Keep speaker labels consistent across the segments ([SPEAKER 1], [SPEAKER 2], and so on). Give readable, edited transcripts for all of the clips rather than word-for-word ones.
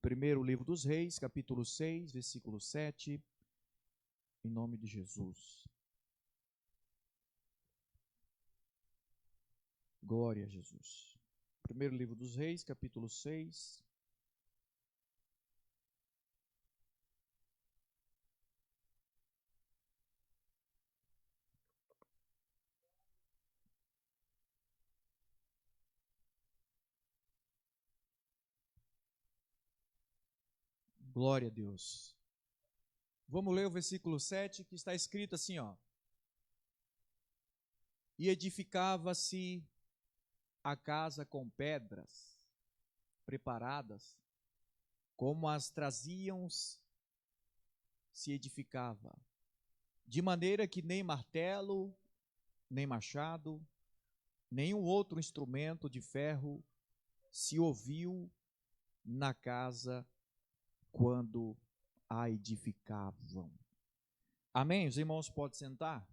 [SPEAKER 1] Primeiro livro dos Reis, capítulo 6, versículo 7, em nome de Jesus. Glória a Jesus. Primeiro livro dos Reis, capítulo 6. Glória a Deus. Vamos ler o versículo 7, que está escrito assim, ó. E edificava-se a casa com pedras preparadas, como as traziam, se edificava, de maneira que nem martelo, nem machado, nenhum outro instrumento de ferro se ouviu na casa quando a edificavam. Amém? Os irmãos podem sentar?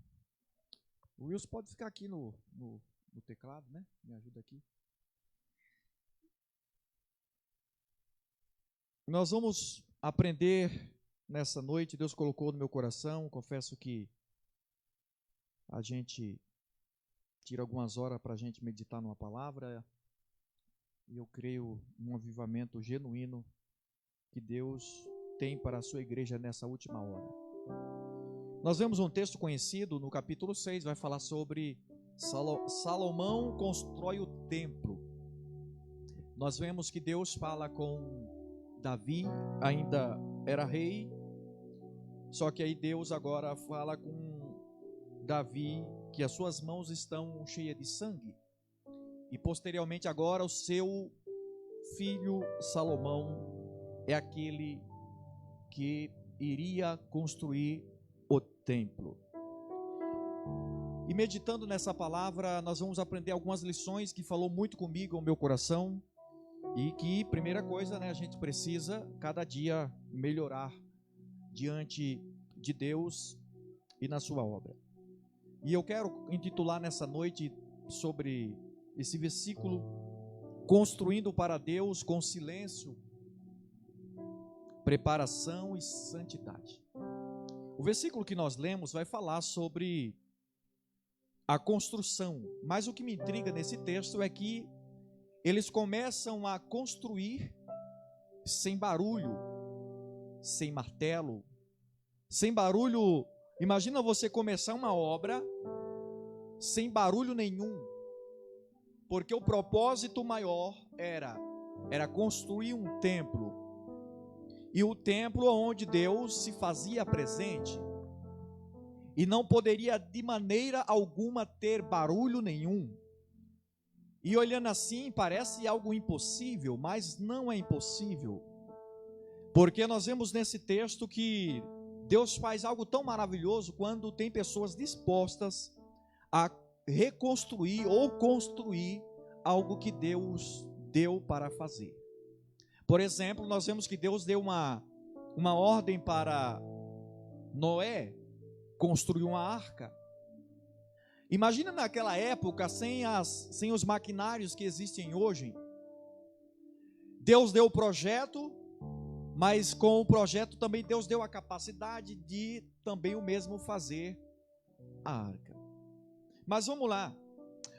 [SPEAKER 1] O Wilson pode ficar aqui no teclado, né? Me ajuda aqui. Nós vamos aprender nessa noite, Deus colocou no meu coração, confesso que a gente tira algumas horas para a gente meditar numa palavra, e eu creio num avivamento genuíno que Deus tem para a sua igreja nessa última hora. Nós vemos um texto conhecido no capítulo 6, vai falar sobre Salomão constrói o templo. Nós vemos que Deus fala com Davi, ainda era rei, só que aí Deus agora fala com Davi que as suas mãos estão cheias de sangue, e posteriormente agora o seu filho Salomão é aquele que iria construir o templo. E meditando nessa palavra, nós vamos aprender algumas lições que falou muito comigo ao meu coração, e que, primeira coisa, né, a gente precisa cada dia melhorar diante de Deus e na sua obra. E eu quero intitular nessa noite sobre esse versículo: construindo para Deus com silêncio, preparação e santidade. O versículo que nós lemos vai falar sobre a construção, mas o que me intriga nesse texto é que eles começam a construir sem barulho, sem martelo, sem barulho. Imagina você começar uma obra sem barulho nenhum, porque o propósito maior era construir um templo, e o templo onde Deus se fazia presente, e não poderia de maneira alguma ter barulho nenhum. E olhando assim parece algo impossível, mas não é impossível, porque nós vemos nesse texto que Deus faz algo tão maravilhoso quando tem pessoas dispostas a reconstruir ou construir algo que Deus deu para fazer. Por exemplo, nós vemos que Deus deu uma ordem para Noé construir uma arca. Imagina naquela época, sem os maquinários que existem hoje. Deus deu o projeto, mas com o projeto também Deus deu a capacidade de também o mesmo fazer a arca. Mas vamos lá.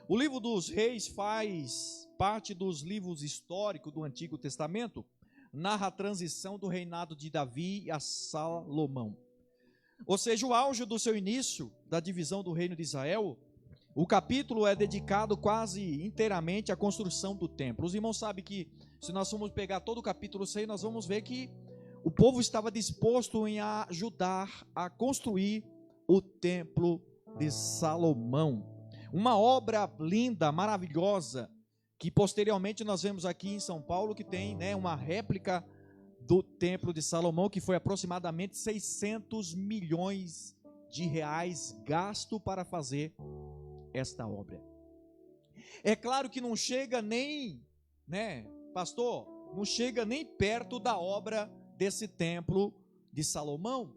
[SPEAKER 1] O livro dos Reis faz parte dos livros históricos do Antigo Testamento, narra a transição do reinado de Davi a Salomão. Ou seja, o auge do seu início, da divisão do reino de Israel. O capítulo é dedicado quase inteiramente à construção do templo. Os irmãos sabem que, se nós formos pegar todo o capítulo 6, nós vamos ver que o povo estava disposto em ajudar a construir o templo de Salomão. Uma obra linda, maravilhosa, que posteriormente nós vemos aqui em São Paulo, que tem, né, uma réplica do templo de Salomão, que foi aproximadamente 600 milhões de reais gasto para fazer esta obra. É claro que não chega nem, né, pastor, não chega nem perto da obra desse templo de Salomão.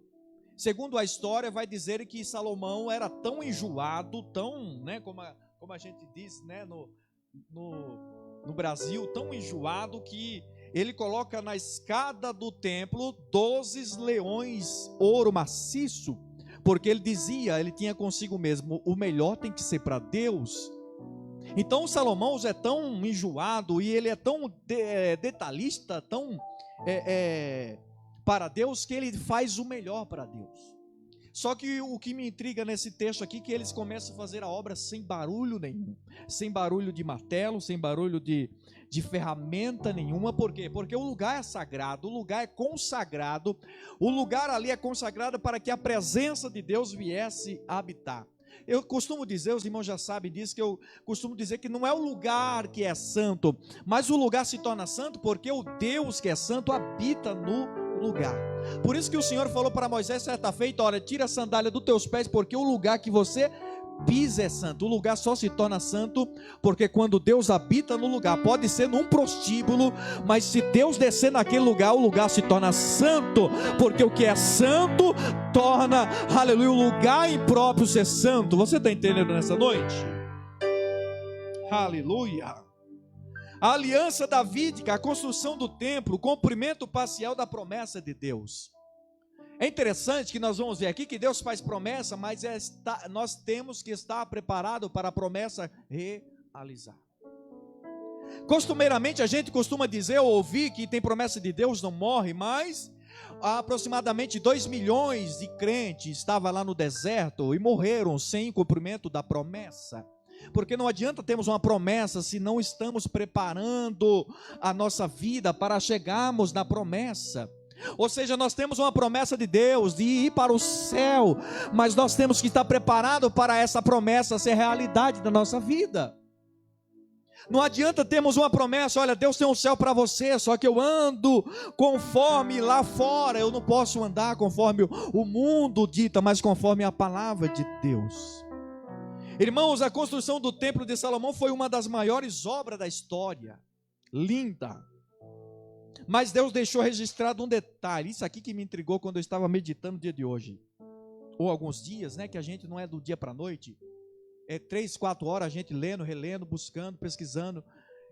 [SPEAKER 1] Segundo a história, vai dizer que Salomão era tão enjoado, tão, né, como a gente diz, né, no Brasil, tão enjoado, que ele coloca na escada do templo 12 leões ouro maciço, porque ele dizia, ele tinha consigo mesmo, o melhor tem que ser para Deus. Então o Salomão é tão enjoado e ele é tão detalhista, tão para Deus, que ele faz o melhor para Deus. Só que o que me intriga nesse texto aqui, que eles começam a fazer a obra sem barulho nenhum, sem barulho de martelo, sem barulho de ferramenta nenhuma. Por quê? Porque o lugar é sagrado, o lugar é consagrado, o lugar ali é consagrado para que a presença de Deus viesse a habitar. Eu costumo dizer, os irmãos já sabem disso, que eu costumo dizer que não é o lugar que é santo, mas o lugar se torna santo porque o Deus que é santo habita no lugar. Por isso que o Senhor falou para Moisés certa feita: olha, tira a sandália dos teus pés, porque o lugar que você pisa é santo. O lugar só se torna santo porque quando Deus habita no lugar, pode ser num prostíbulo, mas se Deus descer naquele lugar, o lugar se torna santo, porque o que é santo torna, aleluia, o lugar impróprio ser santo. Você está entendendo nessa noite? Aleluia. A aliança davídica, a construção do templo, o cumprimento parcial da promessa de Deus. É interessante que nós vamos ver aqui que Deus faz promessa, mas nós temos que estar preparados para a promessa realizar. Costumeiramente a gente costuma dizer ou ouvir que tem promessa de Deus, não morre, mas aproximadamente 2 milhões de crentes estavam lá no deserto e morreram sem cumprimento da promessa. Porque não adianta termos uma promessa se não estamos preparando a nossa vida para chegarmos na promessa. Ou seja, nós temos uma promessa de Deus de ir para o céu, mas nós temos que estar preparados para essa promessa ser realidade da nossa vida. Não adianta termos uma promessa: olha, Deus tem um céu para você, só que eu ando conforme lá fora. Eu não posso andar conforme o mundo dita, mas conforme a palavra de Deus. Irmãos, a construção do templo de Salomão foi uma das maiores obras da história. Linda. Mas Deus deixou registrado um detalhe. Isso aqui que me intrigou quando eu estava meditando no dia de hoje. Ou alguns dias, né? Que a gente não é do dia para a noite. É 3, 4 horas a gente lendo, relendo, buscando, pesquisando.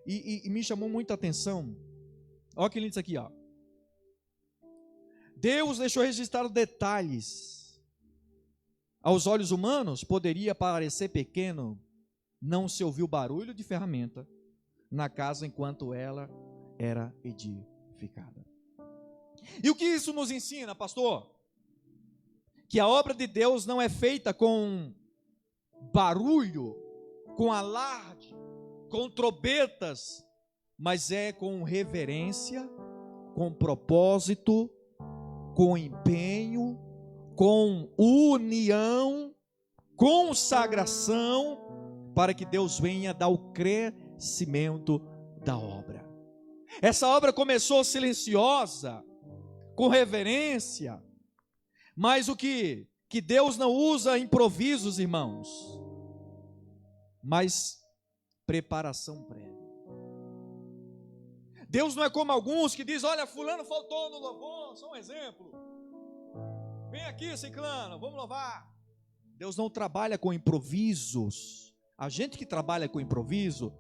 [SPEAKER 1] E me chamou muita atenção. Olha que lindo isso aqui, ó. Deus deixou registrado detalhes. Aos olhos humanos poderia parecer pequeno, não se ouviu barulho de ferramenta na casa enquanto ela era edificada. E o que isso nos ensina, pastor? Que a obra de Deus não é feita com barulho, com alarde, com trombetas, mas é com reverência, com propósito, com empenho, com união, consagração, para que Deus venha dar o crescimento da obra. Essa obra começou silenciosa, com reverência, mas o que Deus não usa improvisos, irmãos, mas preparação prévia. Deus não é como alguns que dizem: olha, fulano faltou no louvor, só um exemplo. Vem aqui, ciclano, vamos louvar. Deus não trabalha com improvisos. A gente que trabalha com improviso,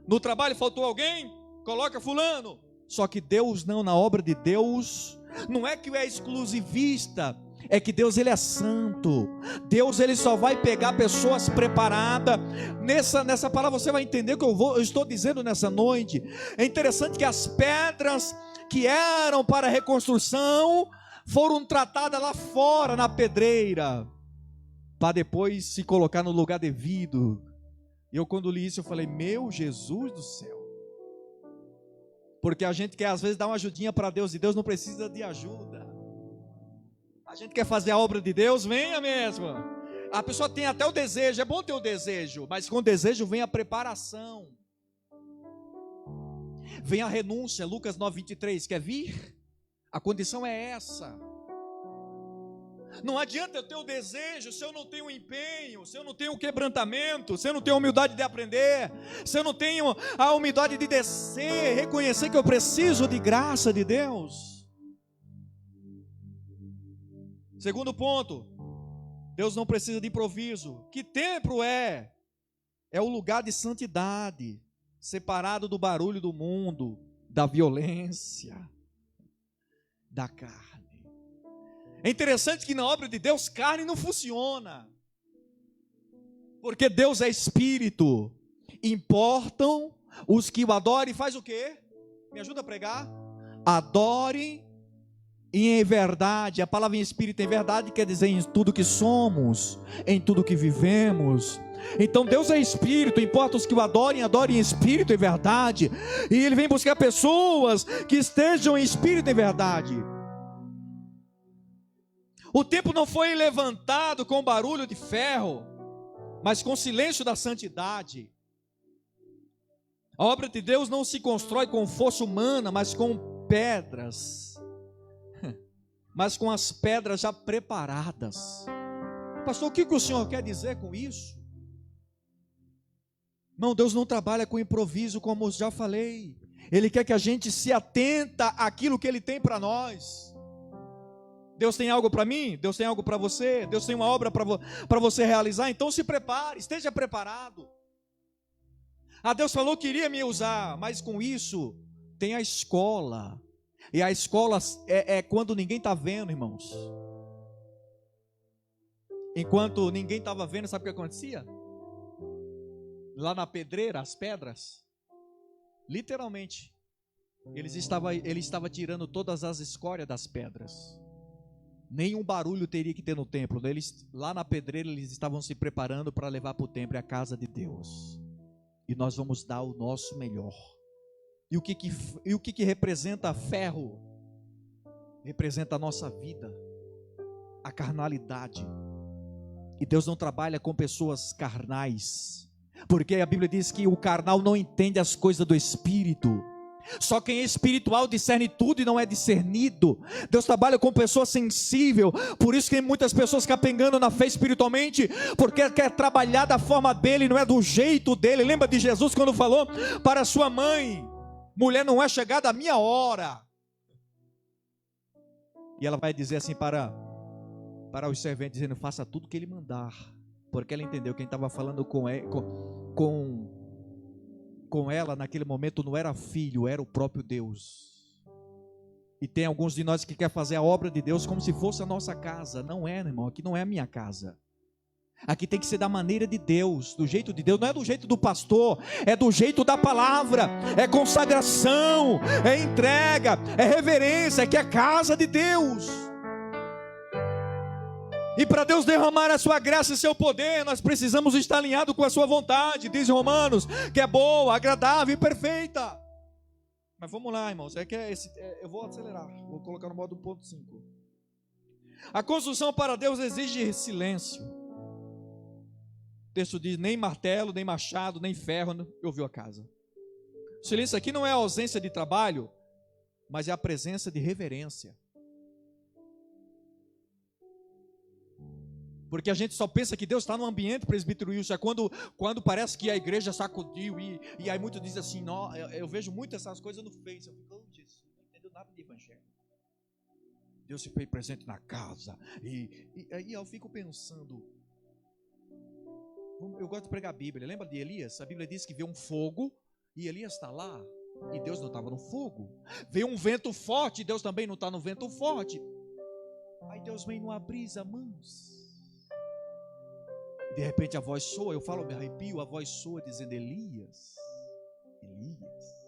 [SPEAKER 1] no trabalho faltou alguém, coloca fulano. Só que Deus não, na obra de Deus, não é que é exclusivista, é que Deus ele é santo. Deus ele só vai pegar pessoas preparadas. Nessa palavra você vai entender o que eu estou dizendo nessa noite. É interessante que as pedras que eram para a reconstrução foram tratadas lá fora na pedreira, para depois se colocar no lugar devido. E eu quando li isso eu falei: meu Jesus do céu. Porque a gente quer às vezes dar uma ajudinha para Deus, e Deus não precisa de ajuda. A gente quer fazer a obra de Deus, venha mesmo. A pessoa tem até o desejo, é bom ter o desejo, mas com o desejo vem a preparação, vem a renúncia. Lucas 9:23, quer vir? A condição é essa. Não adianta eu ter o desejo se eu não tenho empenho, se eu não tenho o quebrantamento, se eu não tenho a humildade de aprender, se eu não tenho a humildade de descer, reconhecer que eu preciso de graça de Deus. Segundo ponto, Deus não precisa de improviso. Que templo é? É o lugar de santidade, separado do barulho do mundo, da violência, da carne. É interessante que na obra de Deus, carne não funciona. Porque Deus é espírito. Importam os que o adorem. Faz o quê? Me ajuda a pregar? Adorem em verdade. A palavra em espírito em verdade quer dizer em tudo que somos, em tudo que vivemos. Então Deus é espírito, importa os que o adorem, adorem em espírito e verdade. E Ele vem buscar pessoas que estejam em espírito e verdade. O templo não foi levantado com barulho de ferro, mas com silêncio da santidade. A obra de Deus não se constrói com força humana, mas com pedras, mas com as pedras já preparadas. Pastor, o que o senhor quer dizer com isso? Não, Deus não trabalha com improviso, como eu já falei. Ele quer que a gente se atenta àquilo que Ele tem para nós. Deus tem algo para mim, Deus tem algo para você, Deus tem uma obra para você realizar, então se prepare, esteja preparado. Deus falou que iria me usar, mas com isso tem a escola, e a escola é quando ninguém está vendo, irmãos. Enquanto ninguém estava vendo, sabe o que acontecia? Lá na pedreira, as pedras, literalmente, ele estava tirando todas as escórias das pedras. Nenhum barulho teria que ter no templo. Lá na pedreira eles estavam se preparando para levar para o templo a casa de Deus. E nós vamos dar o nosso melhor. E o que representa ferro? Representa a nossa vida, a carnalidade. E Deus não trabalha com pessoas carnais, porque a Bíblia diz que o carnal não entende as coisas do Espírito. Só quem é espiritual discerne tudo e não é discernido. Deus trabalha com pessoa sensível. Por isso que tem muitas pessoas capengando na fé espiritualmente, porque quer trabalhar da forma dele, não é do jeito dele. Lembra de Jesus quando falou para sua mãe: mulher, não é chegada a minha hora. E ela vai dizer assim para os serventes, dizendo: faça tudo o que ele mandar. Porque ela entendeu que quem estava falando com ela naquele momento não era filho, era o próprio Deus. E tem alguns de nós que quer fazer a obra de Deus como se fosse a nossa casa. Não é, irmão, aqui não é a minha casa. Aqui tem que ser da maneira de Deus, do jeito de Deus. Não é do jeito do pastor, é do jeito da palavra. É consagração, é entrega, é reverência, é que é a casa de Deus. E para Deus derramar a sua graça e seu poder, nós precisamos estar alinhados com a sua vontade. Diz Romanos, que é boa, agradável e perfeita. Mas vamos lá, irmãos. Eu vou acelerar. Vou colocar no modo 1.5. A construção para Deus exige silêncio. O texto diz: nem martelo, nem machado, nem ferro ouviu a casa. O silêncio aqui não é a ausência de trabalho, mas é a presença de reverência. Porque a gente só pensa que Deus está no ambiente, presbítero Wilson, é quando parece que a igreja sacudiu, e aí muitos dizem assim: não, eu vejo muito essas coisas no Face, eu fico: oh, Jesus, não entendo nada de evangelho. Deus se fez presente na casa, e aí eu fico pensando, eu gosto de pregar a Bíblia, lembra de Elias? A Bíblia diz que veio um fogo, e Elias está lá, e Deus não estava no fogo. Veio um vento forte, e Deus também não está no vento forte. Aí Deus vem numa brisa mansa. De repente a voz soa, eu falo, me arrepio, a voz soa dizendo: Elias, Elias.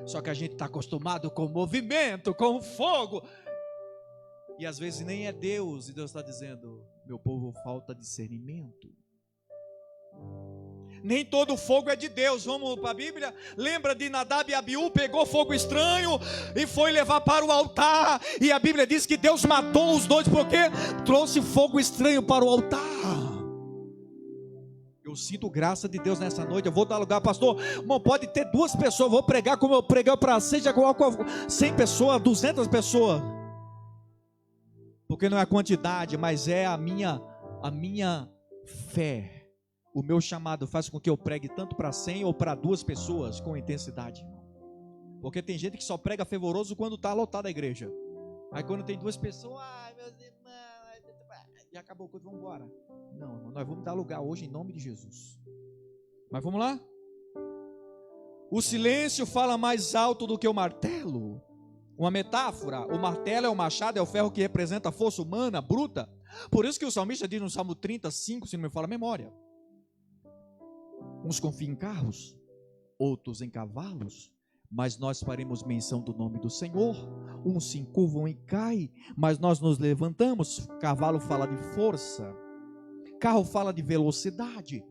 [SPEAKER 1] Só que a gente está acostumado com o movimento, com o fogo, e às vezes nem é Deus, e Deus está dizendo: meu povo, falta discernimento. Nem todo fogo é de Deus. Vamos para a Bíblia. Lembra de Nadab e Abiú? Pegou fogo estranho e foi levar para o altar, e a Bíblia diz que Deus matou os dois, porque trouxe fogo estranho para o altar. Eu sinto graça de Deus nessa noite. Eu vou dar lugar, pastor. Irmão, pode ter 2 pessoas. Vou pregar como eu preguei para seja com 100 pessoas, 200 pessoas. Porque não é a quantidade, mas é a minha fé. O meu chamado faz com que eu pregue tanto para 100 ou para 2 pessoas com intensidade. Porque tem gente que só prega fervoroso quando está lotada a igreja. Aí quando tem 2 pessoas, ai meus irmãos, já acabou o culto, vamos embora. Não, nós vamos dar lugar hoje em nome de Jesus. Mas vamos lá? O silêncio fala mais alto do que o martelo. Uma metáfora, o martelo é o machado, é o ferro que representa a força humana, bruta. Por isso que o salmista diz no Salmo 35, se não me fala a memória: uns confiam em carros, outros em cavalos, mas nós faremos menção do nome do Senhor. Uns se encurvam e caem, mas nós nos levantamos. Cavalo fala de força, carro fala de velocidade.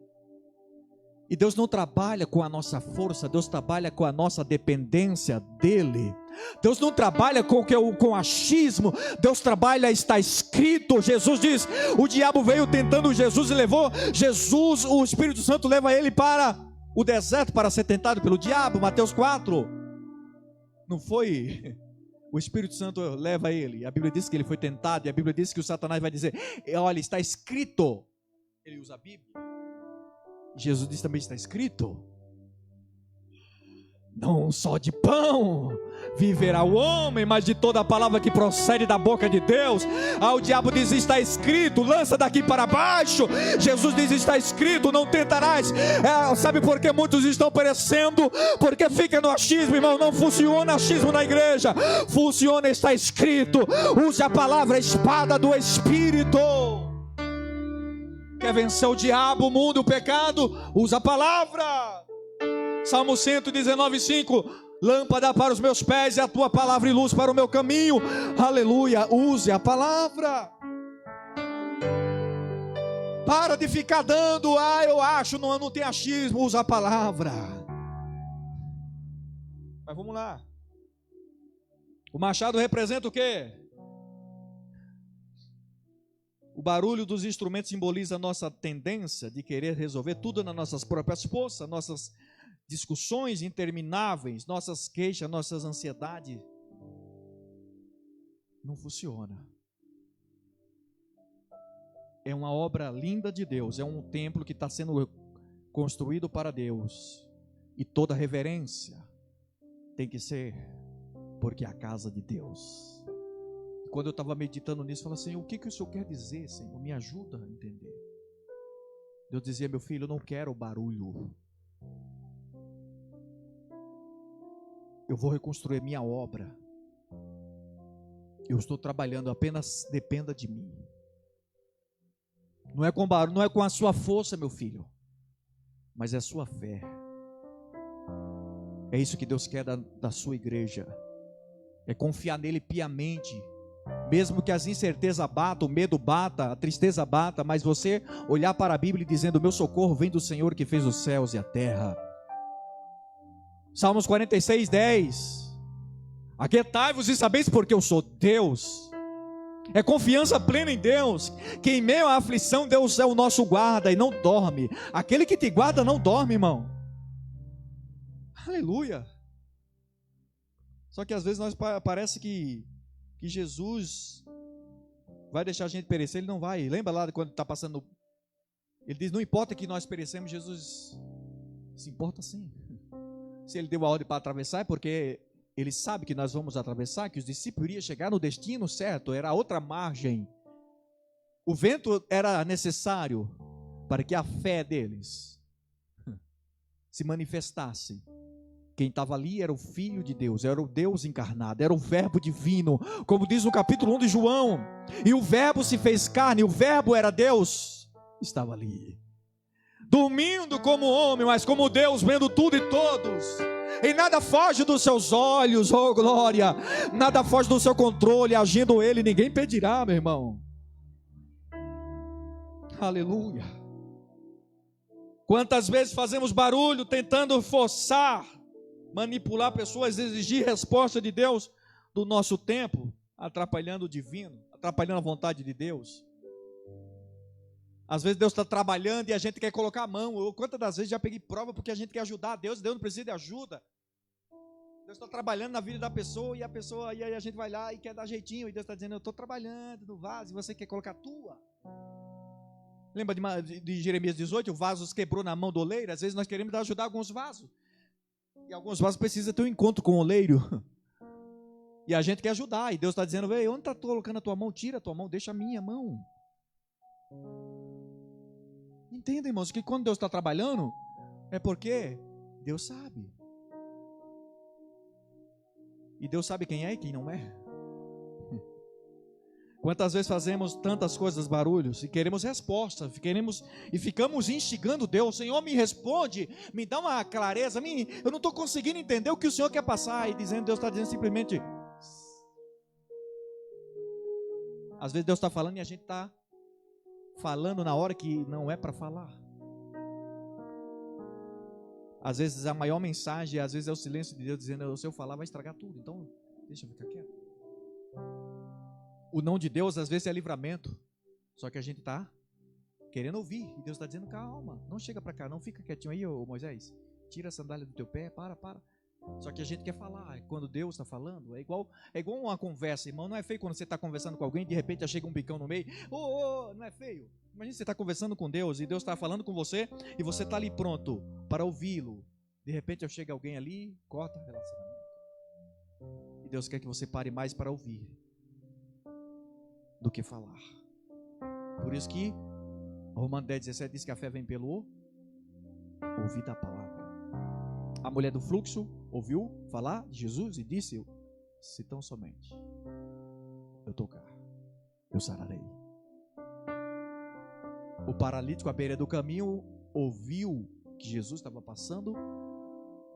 [SPEAKER 1] E Deus não trabalha com a nossa força, Deus trabalha com a nossa dependência dEle. Deus não trabalha com achismo, Deus trabalha, está escrito. Jesus diz, o diabo veio tentando Jesus e levou Jesus, o Espírito Santo leva ele para o deserto para ser tentado pelo diabo, Mateus 4. Não foi o Espírito Santo leva ele, a Bíblia diz que ele foi tentado, e a Bíblia diz que o Satanás vai dizer, olha, está escrito. Ele usa a Bíblia. Jesus diz também, está escrito, não só de pão viverá o homem, mas de toda a palavra que procede da boca de Deus. O diabo diz, está escrito, lança daqui para baixo. Jesus diz, está escrito, não tentarás. Sabe por que muitos estão perecendo? Porque fica no achismo, irmão. Não funciona achismo na igreja, funciona, está escrito. Use a palavra, a espada do Espírito. Quer vencer o diabo, o mundo, o pecado? Usa a palavra. Salmo 119, 5. Lâmpada para os meus pés é a tua palavra e luz para o meu caminho. Aleluia. Use a palavra. Para de ficar dando, eu acho, não tem achismo. Usa a palavra. Mas vamos lá. O machado representa o quê? O barulho dos instrumentos simboliza a nossa tendência de querer resolver tudo nas nossas próprias forças, nossas discussões intermináveis, nossas queixas, nossas ansiedades. Não funciona. É uma obra linda de Deus, é um templo que está sendo construído para Deus, e toda reverência tem que ser porque é a casa de Deus. Quando eu estava meditando nisso, eu falei assim, o que o Senhor quer dizer, Senhor? Me ajuda a entender. Deus dizia, meu filho, eu não quero barulho. Eu vou reconstruir minha obra. Eu estou trabalhando, apenas dependa de mim. Não é com barulho, não é com a sua força, meu filho, mas é a sua fé. É isso que Deus quer da sua igreja. É confiar nele piamente. Mesmo que as incertezas batam, o medo bata, a tristeza bata, mas você olhar para a Bíblia dizendo, meu socorro vem do Senhor que fez os céus e a terra. Salmos 46, 10. Aquietai-vos e sabeis porque eu sou Deus. É confiança plena em Deus, que em meio à aflição Deus é o nosso guarda e não dorme. Aquele que te guarda não dorme, irmão. Aleluia. Só que às vezes nós parece que Jesus vai deixar a gente perecer. Ele não vai. Lembra lá quando está passando, ele diz, não importa que nós perecemos. Jesus se importa sim. Se ele deu a ordem para atravessar, é porque ele sabe que nós vamos atravessar, que os discípulos iriam chegar no destino certo, era outra margem. O vento era necessário para que a fé deles se manifestasse. Quem estava ali era o Filho de Deus, era o Deus encarnado, era o Verbo divino, como diz no capítulo 1 de João. E o Verbo se fez carne, o Verbo era Deus, estava ali, dormindo como homem, mas como Deus, vendo tudo e todos. E nada foge dos seus olhos, oh glória, nada foge do seu controle, agindo ele, ninguém pedirá, meu irmão. Aleluia. Quantas vezes fazemos barulho tentando forçar, manipular pessoas, exigir resposta de Deus do nosso tempo, atrapalhando o divino, atrapalhando a vontade de Deus. Às vezes Deus está trabalhando e a gente quer colocar a mão. Quantas das vezes já peguei prova porque a gente quer ajudar a Deus, Deus não precisa de ajuda. Deus está trabalhando na vida da pessoa, e aí a gente vai lá e quer dar jeitinho, e Deus está dizendo, eu estou trabalhando no vaso, e você quer colocar a tua. Lembra de Jeremias 18, o vaso quebrou na mão do oleiro? Às vezes nós queremos ajudar alguns vasos, e alguns vasos precisam ter um encontro com o oleiro, e a gente quer ajudar, e Deus está dizendo, ei, onde está colocando a tua mão? Tira a tua mão, deixa a minha mão. Entenda, irmãos, que quando Deus está trabalhando, é porque Deus sabe. E Deus sabe quem é e quem não é. Quantas vezes fazemos tantas coisas, barulhos, e queremos resposta, e ficamos instigando Deus: Senhor, me responde, me dá uma clareza, eu não estou conseguindo entender o que o Senhor quer passar, e Deus está dizendo simplesmente. Às vezes Deus está falando e a gente está falando na hora que não é para falar. Às vezes a maior mensagem, às vezes é o silêncio de Deus dizendo: se eu falar vai estragar tudo, então deixa eu ficar quieto. O não de Deus às vezes é livramento, só que a gente está querendo ouvir, e Deus está dizendo: calma, não chega para cá, não fica quietinho aí, ô Moisés, tira a sandália do teu pé, para. Só que a gente quer falar. Quando Deus está falando, é igual uma conversa, irmão. Não é feio quando você está conversando com alguém e de repente já chega um bicão no meio. Não é feio? Imagina você está conversando com Deus e Deus está falando com você e você está ali pronto para ouvi-lo. De repente chega alguém ali, corta o relacionamento. E Deus quer que você pare mais para ouvir do que falar. Por isso que Romanos 10:17 diz que a fé vem pelo ouvir da palavra. A mulher do fluxo ouviu falar de Jesus e disse: se tão somente eu tocar, eu sararei. O paralítico à beira do caminho ouviu que Jesus estava passando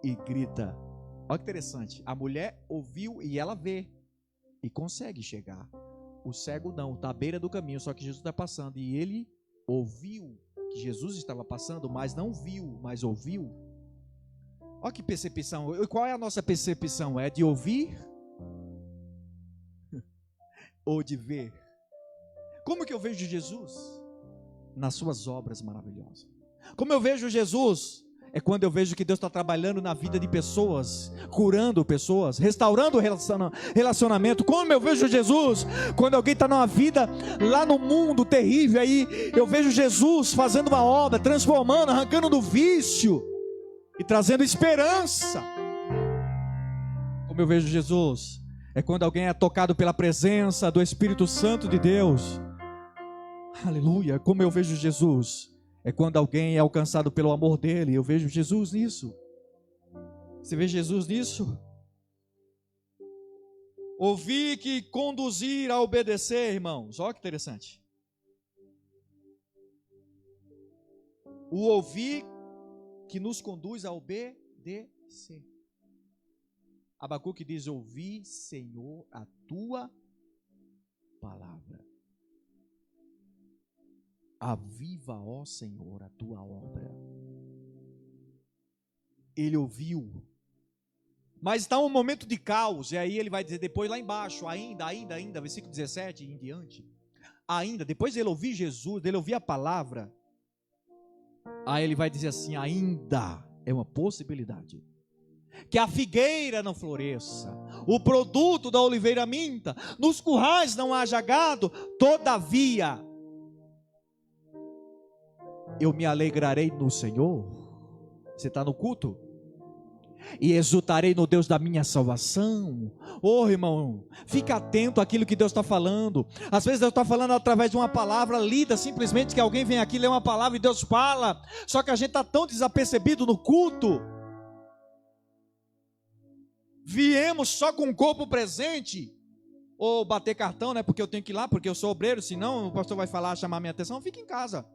[SPEAKER 1] e grita. Olha que interessante, a mulher ouviu e ela vê e consegue chegar. O cego não, está à beira do caminho, só que Jesus está passando e ele ouviu que Jesus estava passando, mas não viu, mas ouviu. Olha que percepção. Qual é a nossa percepção? É de ouvir ou de ver? Como que eu vejo Jesus? Nas suas obras maravilhosas. Como eu vejo Jesus? É quando eu vejo que Deus está trabalhando na vida de pessoas, curando pessoas, restaurando relacionamento. Como eu vejo Jesus? Quando alguém está numa vida lá no mundo terrível, aí eu vejo Jesus fazendo uma obra, transformando, arrancando do vício e trazendo esperança. Como eu vejo Jesus? É quando alguém é tocado pela presença do Espírito Santo de Deus. Aleluia. Como eu vejo Jesus? É quando alguém é alcançado pelo amor dele. Eu vejo Jesus nisso. Você vê Jesus nisso? Ouvir que conduzir a obedecer, irmãos. Olha que interessante. O ouvir que nos conduz a obedecer. Abacuque diz: ouvi, Senhor, a tua palavra. Aviva, ó Senhor, a tua obra. Ele ouviu, mas está um momento de caos, e aí ele vai dizer depois lá embaixo, ainda, versículo 17 e em diante, ainda, depois dele ouvir Jesus, dele ouvir a palavra, aí ele vai dizer assim: ainda é uma possibilidade que a figueira não floresça, o produto da oliveira minta, nos currais não haja gado, todavia eu me alegrarei no Senhor. Você está no culto? E exultarei no Deus da minha salvação. Irmão, fica atento àquilo que Deus está falando. Às vezes Deus está falando através de uma palavra lida, simplesmente que alguém vem aqui, lê uma palavra e Deus fala. Só que a gente está tão desapercebido no culto. Viemos só com o corpo presente, ou bater cartão, né? Porque eu tenho que ir lá, porque eu sou obreiro, senão o pastor vai falar, chamar minha atenção. Fica em casa.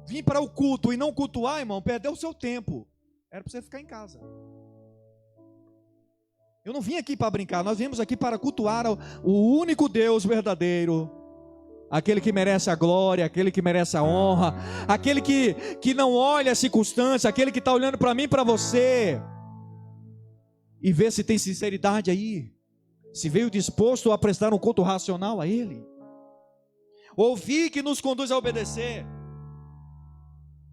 [SPEAKER 1] Vim para o culto e não cultuar, irmão, perdeu o seu tempo. Era para você ficar em casa. Eu não vim aqui para brincar, nós viemos aqui para cultuar o único Deus verdadeiro, aquele que merece a glória, aquele que merece a honra, aquele que não olha a circunstância, aquele que está olhando para mim e para você, e vê se tem sinceridade aí, se veio disposto a prestar um culto racional a Ele. Ouvir que nos conduz a obedecer.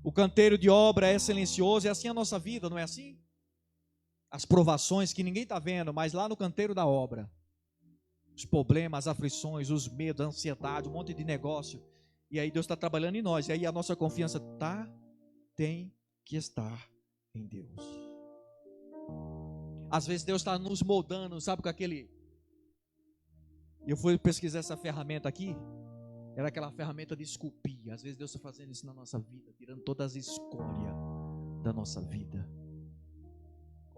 [SPEAKER 1] O canteiro de obra é silencioso, é assim a nossa vida, não é assim? As provações que ninguém está vendo, mas lá no canteiro da obra, os problemas, as aflições, os medos, a ansiedade, um monte de negócio, e aí Deus está trabalhando em nós, e aí a nossa confiança tem que estar em Deus. Às vezes Deus está nos moldando, sabe, com aquele... Eu fui pesquisar essa ferramenta aqui, era aquela ferramenta de esculpir. Às vezes Deus está fazendo isso na nossa vida, tirando todas as escórias da nossa vida.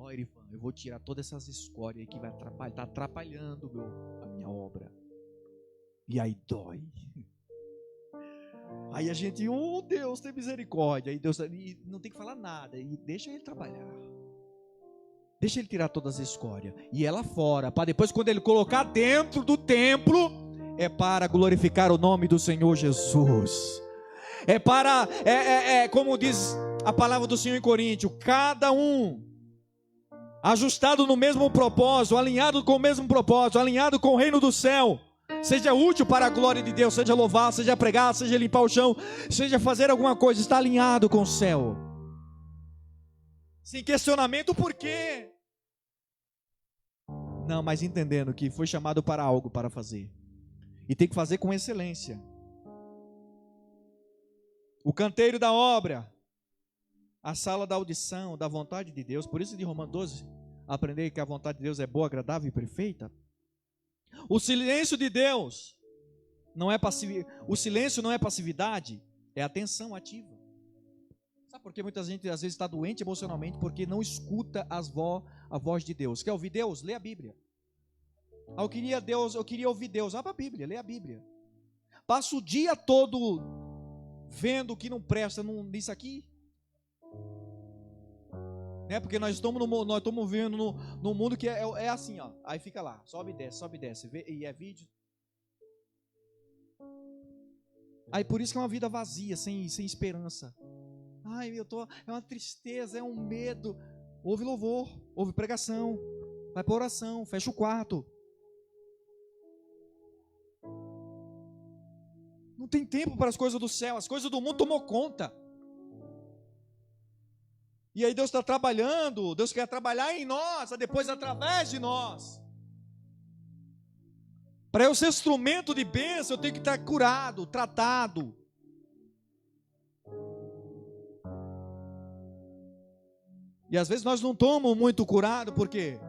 [SPEAKER 1] Ó, Erivan, eu vou tirar todas essas escórias aí que vai atrapalhar, está atrapalhando a minha obra. E aí dói. Aí a gente, oh Deus, tem misericórdia. Aí Deus e não tem que falar nada. E deixa ele trabalhar. Deixa ele tirar todas as escórias. E ela fora, para depois quando ele colocar dentro do templo, é para glorificar o nome do Senhor Jesus. É para, como diz a palavra do Senhor em Coríntios, cada um ajustado no mesmo propósito, alinhado com o mesmo propósito, alinhado com o reino do céu. Seja útil para a glória de Deus, seja louvar, seja pregar, seja limpar o chão, seja fazer alguma coisa, está alinhado com o céu. Sem questionamento por quê? Não, mas entendendo que foi chamado para algo para fazer. E tem que fazer com excelência. O canteiro da obra, a sala da audição, da vontade de Deus. Por isso de Romanos 12, aprender que a vontade de Deus é boa, agradável e perfeita. O silêncio de Deus não é o silêncio não é passividade, é atenção ativa. Sabe por que muita gente às vezes está doente emocionalmente? Porque não escuta a voz de Deus. Quer ouvir Deus? Lê a Bíblia. Eu queria ouvir Deus. Vá para a Bíblia, lê a Bíblia. Passa o dia todo vendo o que não presta nisso aqui. Porque nós estamos vivendo num mundo que é assim, ó. Aí fica lá, sobe e desce, e é vídeo. Aí por isso que é uma vida vazia, sem esperança. Ai, é uma tristeza, é um medo. Ouve louvor, ouve pregação, vai para oração, fecha o quarto. Não tem tempo para as coisas do céu, as coisas do mundo tomou conta. E aí Deus está trabalhando, Deus quer trabalhar em nós, depois através de nós. Para eu ser instrumento de bênção, eu tenho que estar curado, tratado. E às vezes nós não estamos muito curados, por quê?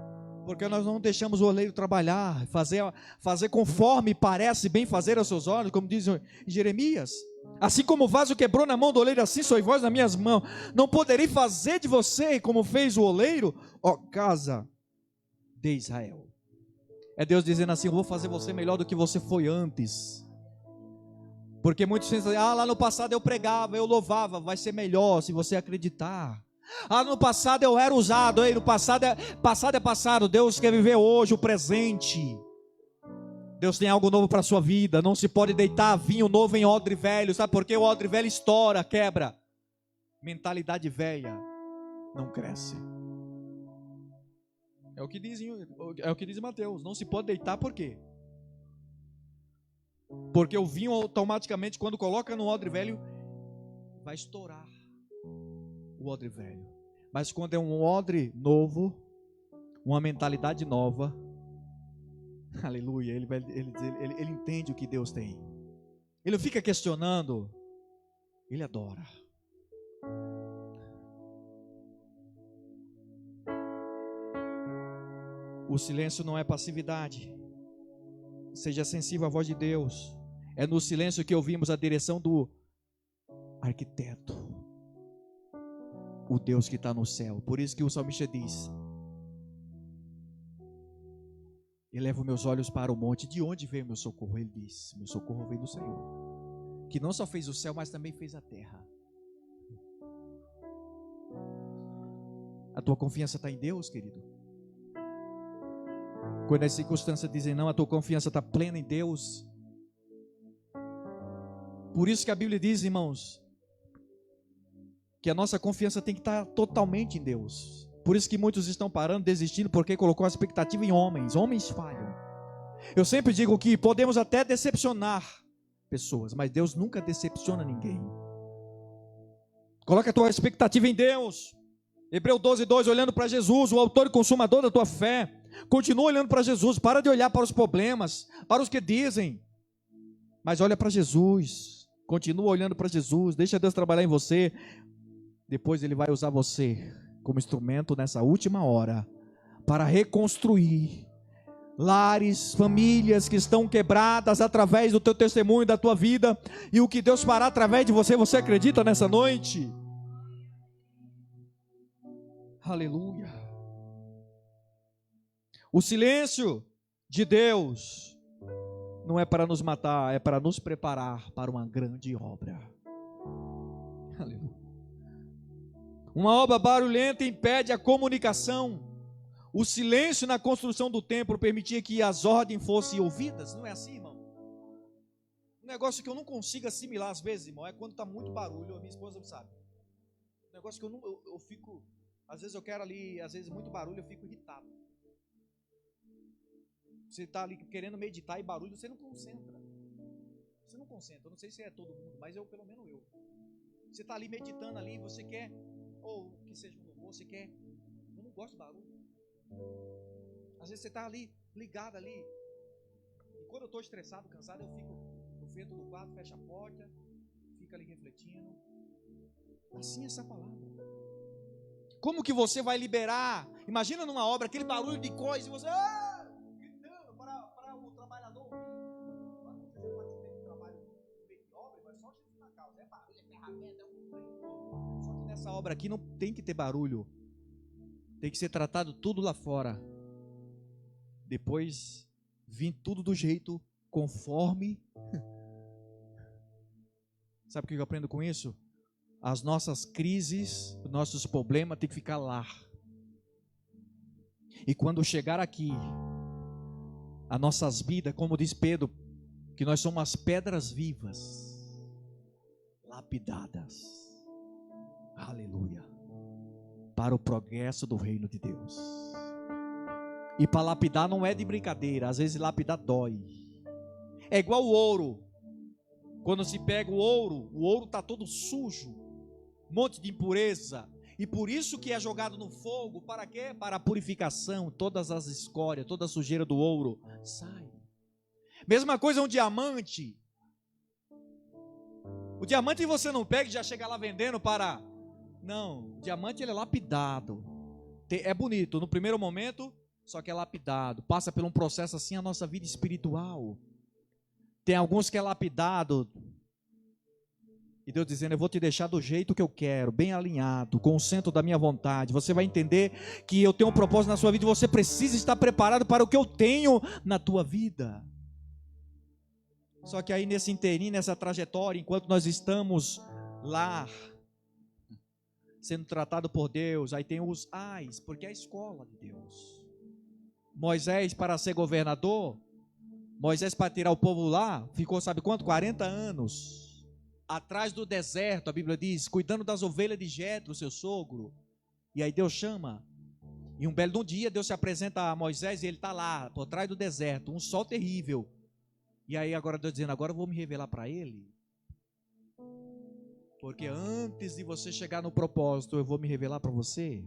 [SPEAKER 1] Porque nós não deixamos o oleiro trabalhar, fazer conforme parece bem fazer aos seus olhos, como diz Jeremias. Assim como o vaso quebrou na mão do oleiro, assim sois vós nas minhas mãos. Não poderei fazer de você como fez o oleiro, ó casa de Israel. É Deus dizendo assim: eu vou fazer você melhor do que você foi antes. Porque muitos pensam, lá no passado eu pregava, eu louvava. Vai ser melhor se você acreditar. No passado eu era usado, no passado é passado. Deus quer viver hoje o presente. Deus tem algo novo para a sua vida. Não se pode deitar vinho novo em odre velho. Sabe por quê? O odre velho estoura, quebra. Mentalidade velha não cresce. É o que diz Mateus. Não se pode deitar, por quê? Porque o vinho automaticamente, quando coloca no odre velho, vai estourar o odre velho. Mas quando é um odre novo, uma mentalidade nova, aleluia, ele entende o que Deus tem. Ele não fica questionando, ele adora. O silêncio não é passividade. Seja sensível à voz de Deus. É no silêncio que ouvimos a direção do arquiteto, o Deus que está no céu. Por isso que o salmista diz: elevo meus olhos para o monte. De onde veio meu socorro? Ele diz: meu socorro veio do Senhor, que não só fez o céu, mas também fez a terra. A tua confiança está em Deus, querido? Quando as circunstâncias dizem não, a tua confiança está plena em Deus. Por isso que a Bíblia diz, irmãos, que a nossa confiança tem que estar totalmente em Deus. Por isso que muitos estão parando, desistindo, porque colocou a expectativa em homens. Homens falham. Eu sempre digo que podemos até decepcionar pessoas, mas Deus nunca decepciona ninguém. Coloca a tua expectativa em Deus. Hebreus 12:2, olhando para Jesus, o autor e consumador da tua fé. Continua olhando para Jesus. Para de olhar para os problemas, para os que dizem, mas olha para Jesus. Continua olhando para Jesus. Deixa Deus trabalhar em você. Depois Ele vai usar você como instrumento nessa última hora para reconstruir lares, famílias que estão quebradas através do teu testemunho, da tua vida. E o que Deus fará através de você, você acredita nessa noite? Aleluia. O silêncio de Deus não é para nos matar, é para nos preparar para uma grande obra. Aleluia. Uma obra barulhenta impede a comunicação. O silêncio na construção do templo permitia que as ordens fossem ouvidas. Não é assim, irmão? Um negócio que eu não consigo assimilar às vezes, irmão, é quando está muito barulho. A minha esposa sabe. Um negócio que eu fico, às vezes eu quero ali, às vezes muito barulho, eu fico irritado. Você está ali querendo meditar e barulho, você não concentra. Você não concentra. Eu não sei se é todo mundo, mas eu, pelo menos eu. Você está ali meditando ali, você quer, ou que seja um louvor, você quer. Eu não gosto de barulho. Às vezes você está ali, ligado ali. E quando eu estou estressado, cansado, eu fico no canto do quarto, fecha a porta, fica ali refletindo. Assim é essa palavra. Como que você vai liberar? Imagina numa obra, aquele barulho de coisa, e você gritando para o trabalhador. Você já participei de trabalho no meio de obra, mas só Jesus na causa. É barulho, é ferramenta, é um trem. Só que nessa obra aqui não tem que ter barulho. Tem que ser tratado tudo lá fora. Depois, vir tudo do jeito conforme. Sabe o que eu aprendo com isso? As nossas crises, os nossos problemas tem que ficar lá. E quando chegar aqui, as nossas vidas, como diz Pedro, que nós somos as pedras vivas, lapidadas. Aleluia. Para o progresso do reino de Deus. E para lapidar não é de brincadeira, às vezes lapidar dói. É igual o ouro. Quando se pega o ouro está todo sujo, um monte de impureza. E por isso que é jogado no fogo, para quê? Para a purificação, todas as escórias, toda a sujeira do ouro sai. Mesma coisa um diamante. O diamante você não pega e já chega lá vendendo para... Não, o diamante ele é lapidado. É bonito no primeiro momento, só que é lapidado. Passa por um processo assim a nossa vida espiritual. Tem alguns que é lapidado. E Deus dizendo, eu vou te deixar do jeito que eu quero, bem alinhado, com o centro da minha vontade. Você vai entender que eu tenho um propósito na sua vida e você precisa estar preparado para o que eu tenho na tua vida. Só que aí nesse inteirinho, nessa trajetória, enquanto nós estamos lá, sendo tratado por Deus, aí tem os ais, porque é a escola de Deus. Moisés para ser governador, Moisés para tirar o povo lá, ficou sabe quanto? 40 anos. Atrás do deserto, a Bíblia diz, cuidando das ovelhas de Jetro, seu sogro. E aí Deus chama. E um belo dia Deus se apresenta a Moisés e ele está lá, por trás do deserto, um sol terrível. E aí agora Deus dizendo, agora eu vou me revelar para ele. Porque antes de você chegar no propósito, eu vou me revelar para você.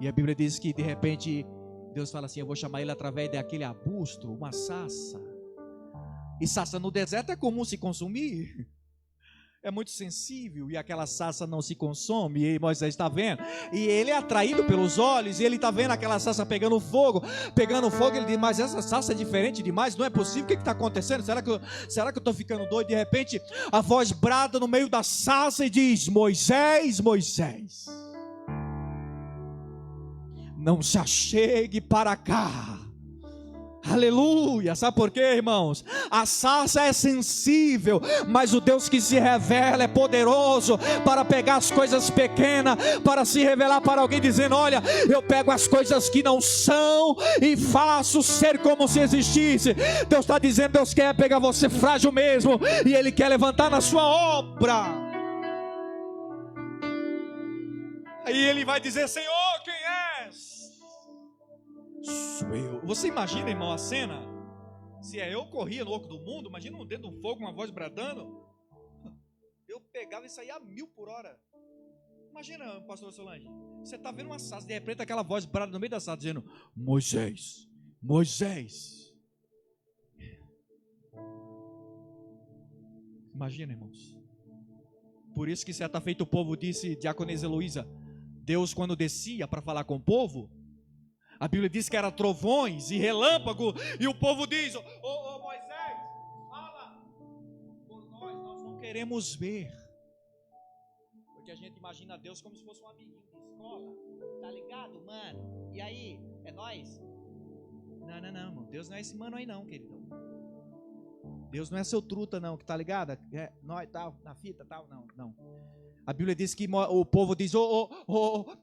[SPEAKER 1] E a Bíblia diz que de repente Deus fala assim, eu vou chamar ele através daquele arbusto, uma sarça. E sarça no deserto é comum se consumir. É muito sensível e aquela sarça não se consome. E Moisés está vendo. E ele é atraído pelos olhos. E ele está vendo aquela sarça pegando fogo. Ele diz, mas essa sarça é diferente demais. Não é possível, o que está acontecendo? Será que eu estou ficando doido? De repente a voz brada no meio da sarça e diz, Moisés, Moisés, não se achegue para cá. Aleluia, sabe por quê, irmãos? A sarça é sensível, mas o Deus que se revela é poderoso para pegar as coisas pequenas, para se revelar para alguém dizendo, olha, eu pego as coisas que não são e faço ser como se existisse. Deus está dizendo, Deus quer pegar você frágil mesmo, e Ele quer levantar na sua obra. Aí Ele vai dizer, Senhor, quem és? Sou eu. Você imagina, irmão, a cena? Se eu corria no oco do mundo, imagina dentro do fogo, uma voz bradando. Eu pegava e saía a 1000 por hora. Imagina, pastor Solange, você está vendo uma sarça, de repente aquela voz brada no meio da sala dizendo, Moisés, Moisés. Imagina, irmãos. Por isso que certa feita o povo disse, diaconisa Heloísa, Deus quando descia para falar com o povo, a Bíblia diz que era trovões e relâmpago, e o povo diz, ô Moisés, fala por nós não queremos ver. Porque a gente imagina Deus como se fosse um amiguinho de escola. Tá ligado, mano? E aí, é nós? Não, irmão. Deus não é esse mano aí não, querido. Deus não é seu truta não, que tá ligado? É nós tal, na fita tal, não. A Bíblia diz que o povo diz,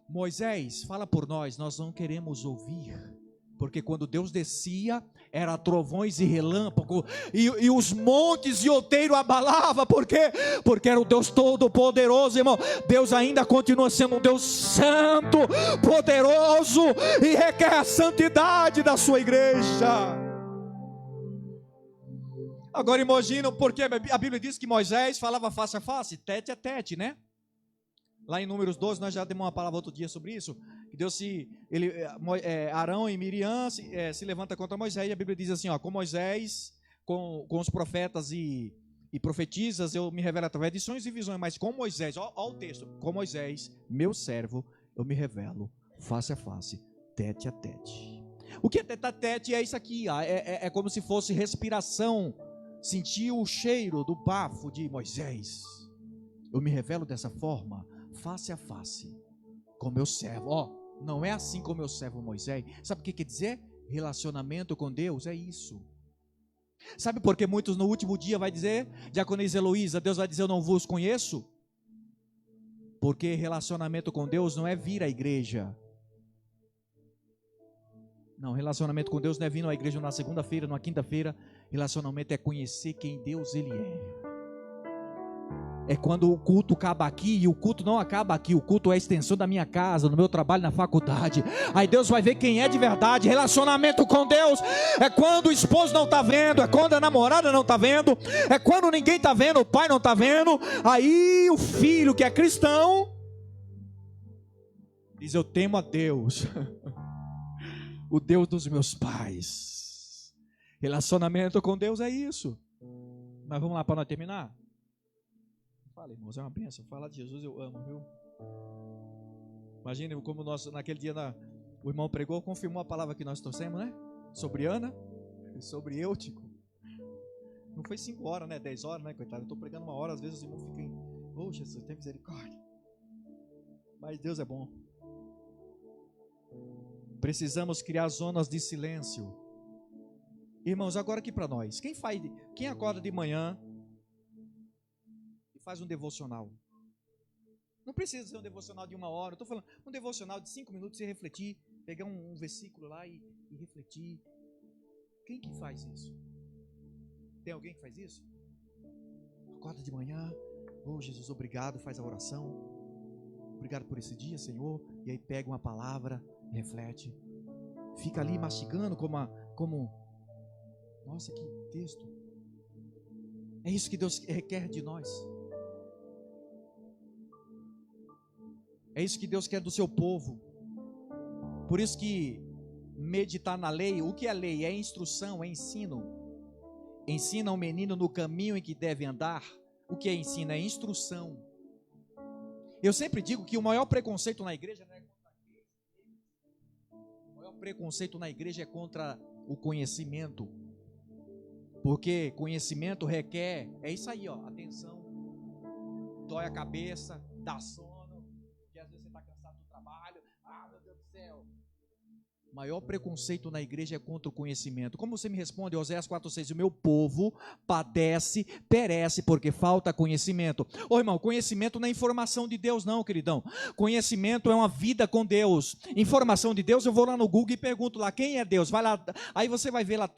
[SPEAKER 1] Moisés, fala por nós não queremos ouvir. Porque quando Deus descia, era trovões e relâmpagos, e os montes e outeiro abalava. Por quê? Porque era o Deus todo-poderoso, irmão. Deus ainda continua sendo um Deus santo, poderoso, e requer a santidade da sua igreja. Agora imagina, porque a Bíblia diz que Moisés falava face a face, tete a tete, né? Lá em Números 12, nós já demos uma palavra outro dia sobre isso, que Deus Arão e Miriam se levanta contra Moisés, e a Bíblia diz assim, com Moisés, com os profetas e profetisas, eu me revelo através de sonhos e visões, mas com Moisés, ó o texto, com Moisés, meu servo, eu me revelo face a face, tete a tete. O que é tete a tete? É isso aqui, é como se fosse respiração, sentir o cheiro do bafo de Moisés. Eu me revelo dessa forma, face a face, com meu servo. Não é assim com meu servo Moisés. Sabe o que quer dizer? Relacionamento com Deus é isso. Sabe por que muitos no último dia vai dizer, diaconisa Heloísa, Deus vai dizer, eu não vos conheço? Porque relacionamento com Deus não é vir à igreja. Não, relacionamento com Deus não é vir à igreja na segunda-feira, na quinta-feira. Relacionamento é conhecer quem Deus ele é. É quando o culto acaba aqui, e o culto não acaba aqui, o culto é a extensão da minha casa, no meu trabalho, na faculdade. Aí Deus vai ver quem é de verdade. Relacionamento com Deus é quando o esposo não está vendo, é quando a namorada não está vendo, é quando ninguém está vendo, o pai não está vendo. Aí o filho que é cristão diz, eu temo a Deus, o Deus dos meus pais. Relacionamento com Deus é isso. Mas vamos lá para nós terminar. Fala, irmãos, é uma bênção. Falar de Jesus eu amo, viu? Imagina como naquele dia o irmão pregou, confirmou a palavra que nós trouxemos, né? Sobre Ana, sobre Eutico. Não foi 5 horas, né? 10 horas, né? Coitado, eu estou pregando 1 hora, às vezes os irmãos ficam, Jesus, tem misericórdia. Mas Deus é bom. Precisamos criar zonas de silêncio. Irmãos, agora aqui para nós, quem acorda de manhã faz um devocional? Não precisa ser um devocional de 1 hora, eu estou falando um devocional de 5 minutos, você refletir, pegar um versículo lá e refletir. Quem que faz isso? Tem alguém que faz isso? Acorda de manhã, Jesus, obrigado, faz a oração, obrigado por esse dia, Senhor, e aí pega uma palavra, reflete, fica ali mastigando como nossa, que texto. É isso que Deus requer de nós. É isso que Deus quer do seu povo. Por isso que meditar na lei, o que é lei? É instrução, é ensino. Ensina o menino no caminho em que deve andar. O que é ensino? É instrução. Eu sempre digo que o maior preconceito na igreja não é contra a igreja. O maior preconceito na igreja é contra o conhecimento. Porque conhecimento requer, é isso aí, atenção, dói a cabeça, dá sono. Às vezes você está cansado do trabalho, meu Deus do céu. O maior preconceito na igreja é contra o conhecimento. Como você me responde, Oséias 4,6, o meu povo padece, perece, porque falta conhecimento. Irmão, conhecimento não é informação de Deus não, queridão. Conhecimento é uma vida com Deus. Informação de Deus, eu vou lá no Google e pergunto lá, quem é Deus? Vai lá, aí você vai ver lá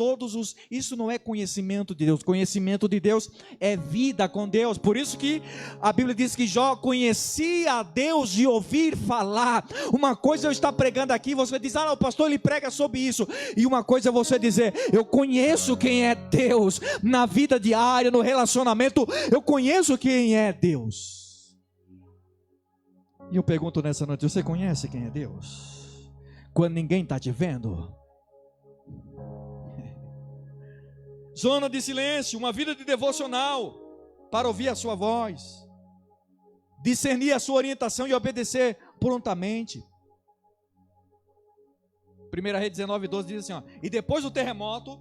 [SPEAKER 1] isso não é conhecimento de Deus. Conhecimento de Deus é vida com Deus. Por isso que a Bíblia diz que Jó conhecia a Deus de ouvir falar. Uma coisa eu estar pregando aqui, você diz, o pastor ele prega sobre isso, e uma coisa é você dizer, eu conheço quem é Deus, na vida diária, no relacionamento, eu conheço quem é Deus. E eu pergunto nessa noite, você conhece quem é Deus? Quando ninguém está te vendo? Zona de silêncio, uma vida de devocional, para ouvir a sua voz, discernir a sua orientação e obedecer prontamente. 1 Reis 19:12 diz assim, e depois do terremoto,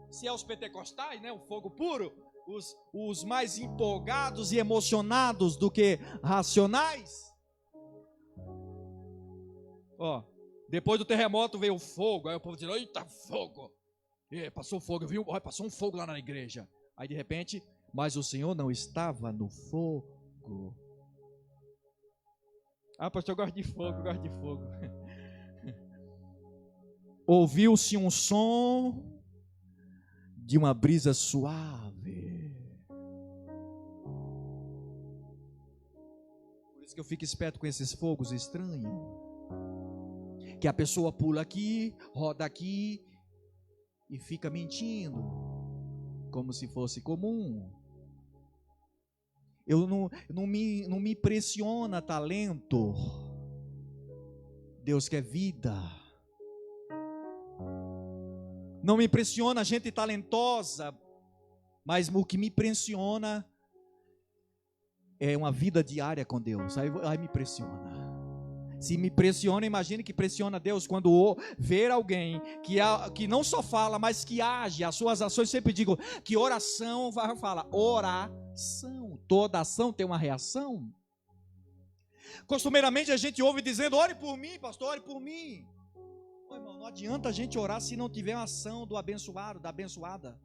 [SPEAKER 1] se é os pentecostais, né, o fogo puro, os mais empolgados e emocionados do que racionais, Ó, depois do terremoto veio o fogo. Aí o povo dizendo, eita, fogo. E, passou fogo, viu? Olha, passou um fogo lá na igreja. Aí de repente, mas o Senhor não estava no fogo. Ah, pastor, eu gosto de fogo, eu gosto de fogo. Ouviu-se um som de uma brisa suave. Por isso que eu fico esperto com esses fogos estranhos. Que a pessoa pula aqui, roda aqui e fica mentindo, como se fosse comum. Não me impressiona talento. Deus quer vida. Não me impressiona gente talentosa, mas o que me impressiona é uma vida diária com Deus. Aí me impressiona. Se me impressiona, imagine que impressiona Deus quando ver alguém que não só fala, mas que age. As suas ações, sempre digo que oração, fala oração. Toda ação tem uma reação. Costumeiramente a gente ouve dizendo, ore por mim, pastor, ore por mim. Ô, irmão, não adianta a gente orar se não tiver uma ação do abençoado, da abençoada.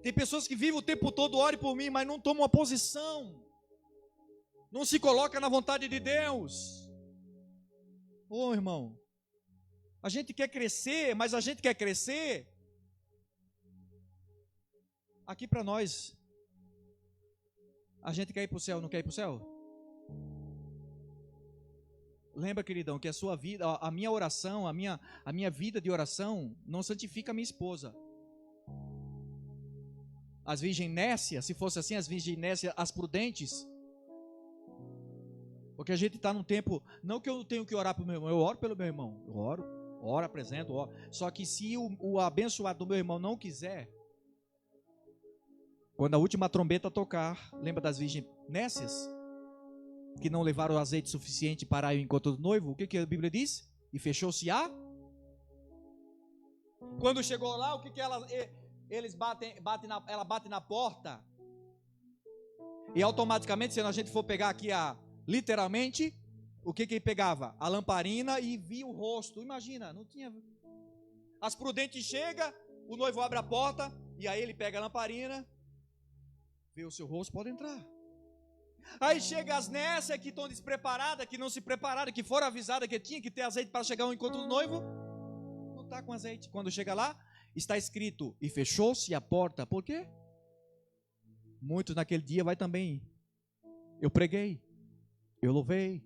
[SPEAKER 1] Tem pessoas que vivem o tempo todo, ore por mim, mas não tomam uma posição. Não se coloca na vontade de Deus. Ô, irmão, a gente quer crescer, mas a gente quer crescer aqui para nós. A gente quer ir para o céu, não quer ir para o céu? Lembra, queridão, que a sua vida, a minha oração, a minha vida de oração não santifica a minha esposa. As virgens nécias, se fosse assim, as virgens nécias, as prudentes. Porque a gente está num tempo, não que eu tenho que orar para o meu irmão, eu oro pelo meu irmão, eu oro, apresento, oro. Só que se o abençoado do meu irmão não quiser, quando a última trombeta tocar, lembra das virgens nécias? Que não levaram o azeite suficiente para o encontro do noivo? O que a Bíblia diz? E fechou-se a? Quando chegou lá, o que eles ela bate na porta, e automaticamente, se a gente for pegar aqui literalmente, o que pegava? A lamparina e via o rosto. Imagina, não tinha. As prudentes chegam, o noivo abre a porta, e aí ele pega a lamparina, vê o seu rosto, pode entrar. Aí chega as nécias que estão despreparadas, que não se prepararam, que foram avisadas que tinha que ter azeite para chegar ao encontro do noivo. Não está com azeite. Quando chega lá, está escrito, e fechou-se a porta. Por quê? Muitos naquele dia vai também. Eu preguei, eu louvei,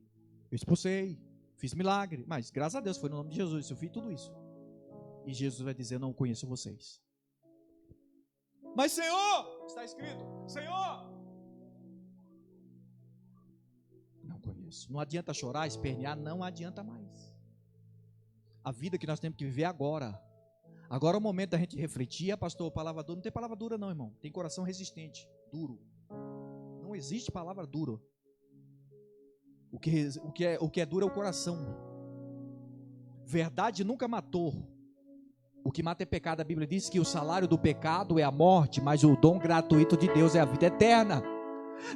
[SPEAKER 1] eu expulsei, fiz milagre. Mas graças a Deus foi no nome de Jesus, eu fiz tudo isso. E Jesus vai dizer, eu não conheço vocês. Mas Senhor, está escrito, Senhor, não conheço. Não adianta chorar, espernear, não adianta mais. A vida que nós temos que viver agora. Agora é o momento da gente refletir. Pastor, palavra dura. Não tem palavra dura não, irmão. Tem coração resistente, duro. Não existe palavra dura. O que é duro é o coração. Verdade nunca matou. O que mata é pecado. A Bíblia diz que o salário do pecado é a morte, mas o dom gratuito de Deus é a vida eterna.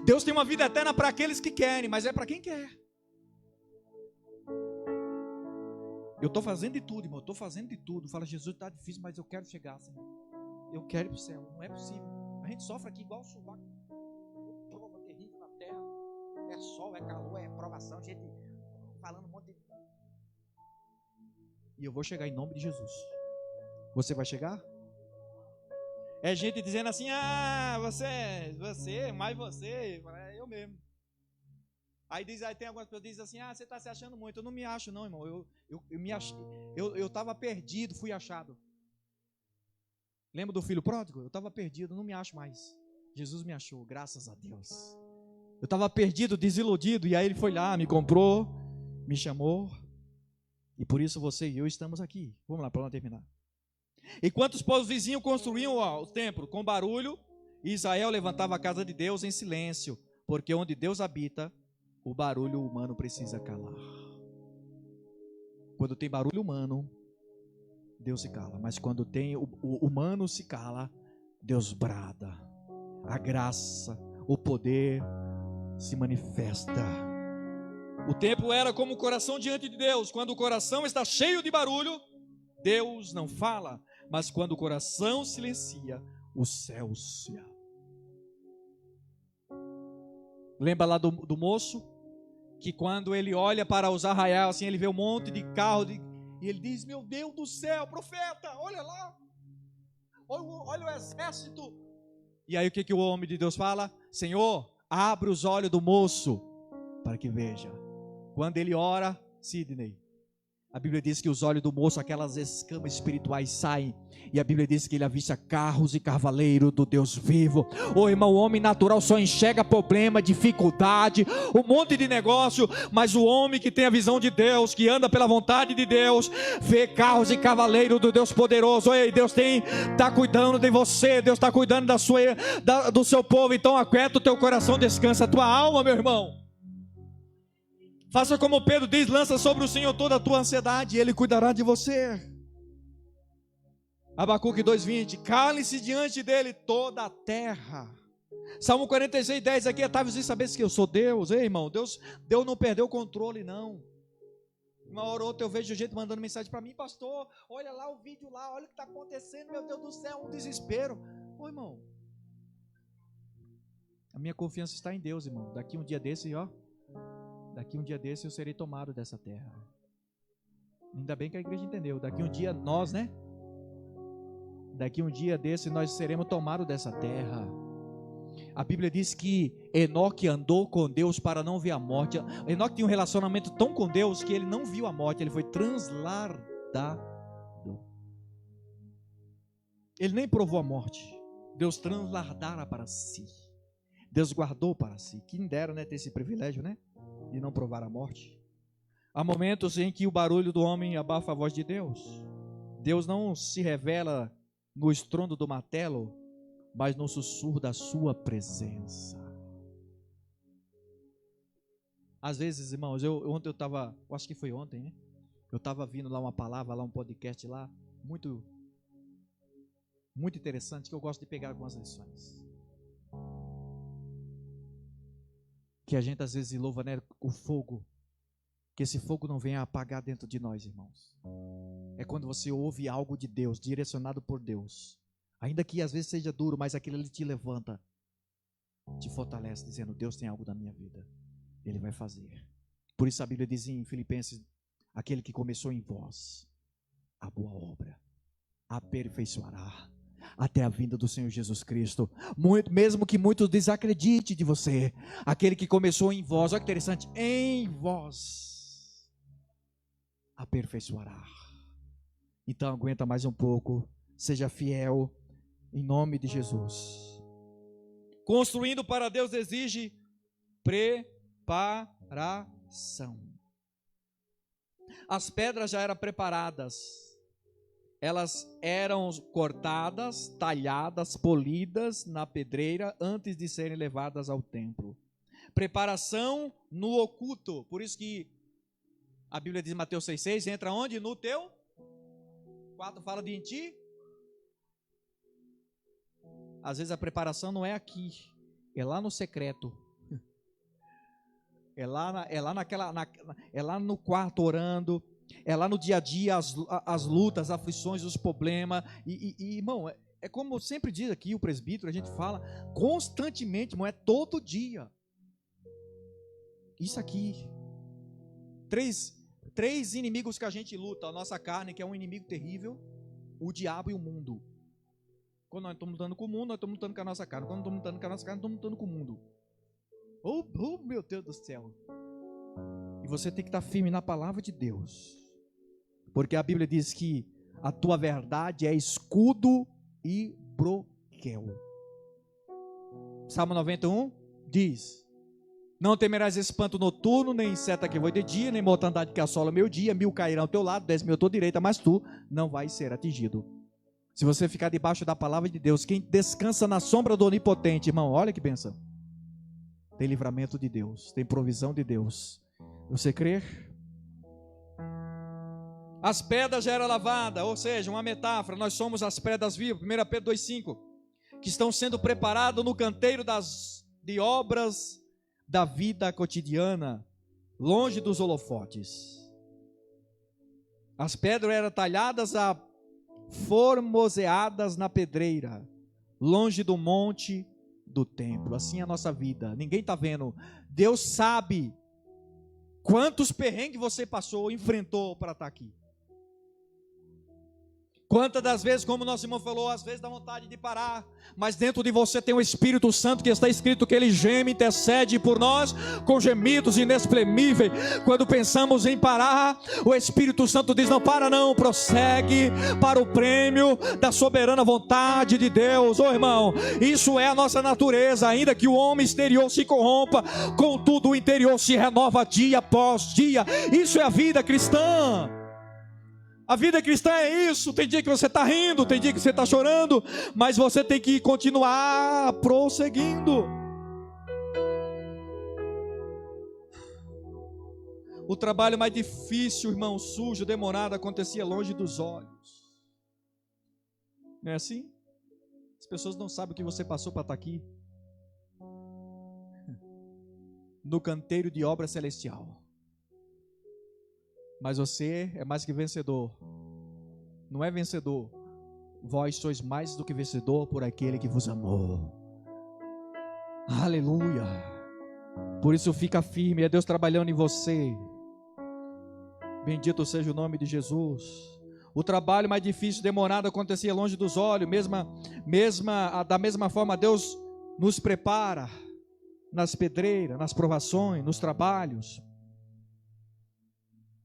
[SPEAKER 1] Deus tem uma vida eterna para aqueles que querem, mas é para quem quer. Eu estou fazendo de tudo, irmão. Eu estou fazendo de tudo. Fala, Jesus, está difícil, mas eu quero chegar, Senhor. Eu quero ir para o céu. Não é possível. A gente sofre aqui igual o sovaco. Prova terrível na terra. É sol, é calor, é provação. Gente falando um monte de... E eu vou chegar em nome de Jesus. Você vai chegar? É gente dizendo assim, você, mais você. É eu mesmo. Aí tem algumas pessoas que dizem assim, você está se achando muito. Eu não me acho não, irmão. Eu me achei, eu estava perdido, fui achado. Lembra do filho pródigo? Eu estava perdido, não me acho mais. Jesus me achou, graças a Deus. Eu estava perdido, desiludido, e aí ele foi lá, me comprou, me chamou. E por isso você e eu estamos aqui. Vamos lá, para não terminar. Enquanto os povos vizinhos construíam o templo com barulho, Israel levantava a casa de Deus em silêncio, porque onde Deus habita, o barulho humano precisa calar. Quando tem barulho humano, Deus se cala. Mas quando tem o humano se cala, Deus brada. A graça, o poder se manifesta. O tempo era como o coração diante de Deus. Quando o coração está cheio de barulho, Deus não fala. Mas quando o coração silencia, o céu se abre. Lembra lá do moço? Que quando ele olha para os arraiais, assim, ele vê um monte de carro, e ele diz: meu Deus do céu, profeta, olha lá, olha o exército. E aí o que o homem de Deus fala? Senhor, abre os olhos do moço, para que veja. Quando ele ora, Sidney, a Bíblia diz que os olhos do moço, aquelas escamas espirituais saem, e a Bíblia diz que ele avista carros e cavaleiros do Deus vivo. Ô irmão, o homem natural só enxerga problema, dificuldade, um monte de negócio, mas o homem que tem a visão de Deus, que anda pela vontade de Deus, vê carros e cavaleiros do Deus poderoso. Ei, Deus está cuidando de você, Deus está cuidando do seu povo. Então aquieta o teu coração, descansa a tua alma, meu irmão. Faça como Pedro diz: lança sobre o Senhor toda a tua ansiedade e Ele cuidará de você. Abacuque 2:20, cale-se diante dele toda a terra. Salmo 46:10, aqui é talvez saber que eu sou Deus. Ei, irmão, Deus não perdeu o controle, não. Uma hora ou outra eu vejo gente mandando mensagem para mim: pastor, olha lá o vídeo lá, olha o que está acontecendo, meu Deus do céu, um desespero. Ô irmão, a minha confiança está em Deus, irmão. Daqui um dia desse eu serei tomado dessa terra. Ainda bem que a igreja entendeu. Daqui um dia nós, né? Daqui um dia desse nós seremos tomados dessa terra. A Bíblia diz que Enoque andou com Deus para não ver a morte. Enoque tinha um relacionamento tão com Deus que ele não viu a morte. Ele foi transladado. Ele nem provou a morte. Deus transladara para si. Deus guardou para si. Quem dera, né, ter esse privilégio, né? De não provar a morte. Há momentos em que o barulho do homem abafa a voz de Deus. Deus não se revela no estrondo do martelo, mas no sussurro da sua presença. Às vezes, irmãos, ontem eu estava, acho que foi ontem, né? Eu estava vindo lá uma palavra, lá um podcast lá, muito interessante, que eu gosto de pegar algumas lições. Que a gente às vezes louva, né, o fogo, que esse fogo não venha apagar dentro de nós, irmãos. É quando você ouve algo de Deus, direcionado por Deus, ainda que às vezes seja duro, mas aquilo ali te levanta, te fortalece, dizendo: Deus tem algo na minha vida, Ele vai fazer. Por isso a Bíblia diz em Filipenses: aquele que começou em vós a boa obra, aperfeiçoará até a vinda do Senhor Jesus Cristo. Mesmo que muitos desacreditem de você, aquele que começou em vós, olha que interessante, em vós aperfeiçoará. Então aguenta mais um pouco, seja fiel, em nome de Jesus. Construindo para Deus exige preparação. As pedras já eram preparadas. Elas eram cortadas, talhadas, polidas na pedreira antes de serem levadas ao templo. Preparação no oculto. Por isso que a Bíblia diz em Mateus 6,6, entra onde? No teu 4 fala de em ti. Às vezes a preparação não é aqui, é lá no secreto. É lá no quarto orando. É lá no dia a dia as lutas, as aflições, os problemas. E irmão, é como sempre diz aqui o presbítero, a gente fala constantemente, irmão, é todo dia. Isso aqui. Três inimigos que a gente luta. A nossa carne, que é um inimigo terrível, o diabo e o mundo. Quando nós estamos lutando com o mundo, nós estamos lutando com a nossa carne. Quando nós estamos lutando com a nossa carne, nós estamos lutando com o mundo. Oh, meu Deus do céu. E você tem que estar firme na palavra de Deus. Porque a Bíblia diz que a tua verdade é escudo e broquel. Salmo 91 diz: não temerás espanto noturno, nem seta que voe de dia, nem mortandade que assola meu dia. 1000 cairão ao teu lado, 10.000 à tua direita, mas tu não vais ser atingido. Se você ficar debaixo da palavra de Deus, quem descansa na sombra do Onipotente, irmão, olha que bênção. Tem livramento de Deus, tem provisão de Deus. Você crê? As pedras já eram lavadas, ou seja, uma metáfora, nós somos as pedras vivas, 1 Pedro 2,5, que estão sendo preparadas no canteiro de obras da vida cotidiana. longe dos holofotes. As pedras eram talhadas formoseadas na pedreira, longe do monte do templo. Assim é a nossa vida. Ninguém está vendo. Deus sabe quantos perrengues você passou, enfrentou para estar aqui. Quantas das vezes, como nosso irmão falou, às vezes dá vontade de parar, mas dentro de você tem o Espírito Santo, que está escrito que ele geme, intercede por nós com gemidos inexprimíveis. Quando pensamos em parar, o Espírito Santo diz: não para não, prossegue para o prêmio da soberana vontade de Deus. Ô irmão, isso é a nossa natureza. Ainda que o homem exterior se corrompa, contudo o interior se renova dia após dia. Isso é a vida cristã. A vida cristã é isso. Tem dia que você está rindo, tem dia que você está chorando, mas você tem que continuar prosseguindo. O trabalho mais difícil, irmão, sujo, demorado, acontecia longe dos olhos. Não é assim? As pessoas não sabem o que você passou para estar aqui. No canteiro de obra celestial. Mas você é mais que vencedor. Não é vencedor. Vós sois mais do que vencedor por aquele que vos amou. Aleluia. Por isso fica firme. É Deus trabalhando em você. Bendito seja o nome de Jesus. O trabalho mais difícil, demorado, acontecia longe dos olhos. Da mesma forma, Deus nos prepara nas pedreiras, nas provações, nos trabalhos,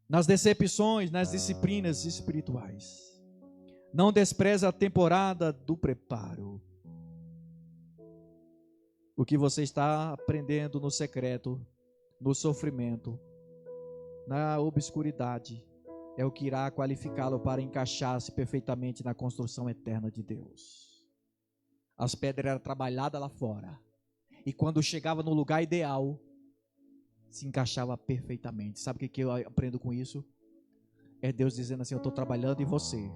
[SPEAKER 1] nas decepções, nas disciplinas espirituais. Não despreza a temporada do preparo. O que você está aprendendo no secreto, no sofrimento, na obscuridade, é o que irá qualificá-lo para encaixar-se perfeitamente na construção eterna de Deus. As pedras eram trabalhadas lá fora, e quando chegava no lugar ideal, se encaixava perfeitamente. Sabe o que eu aprendo com isso? É Deus dizendo assim: eu estou trabalhando em você.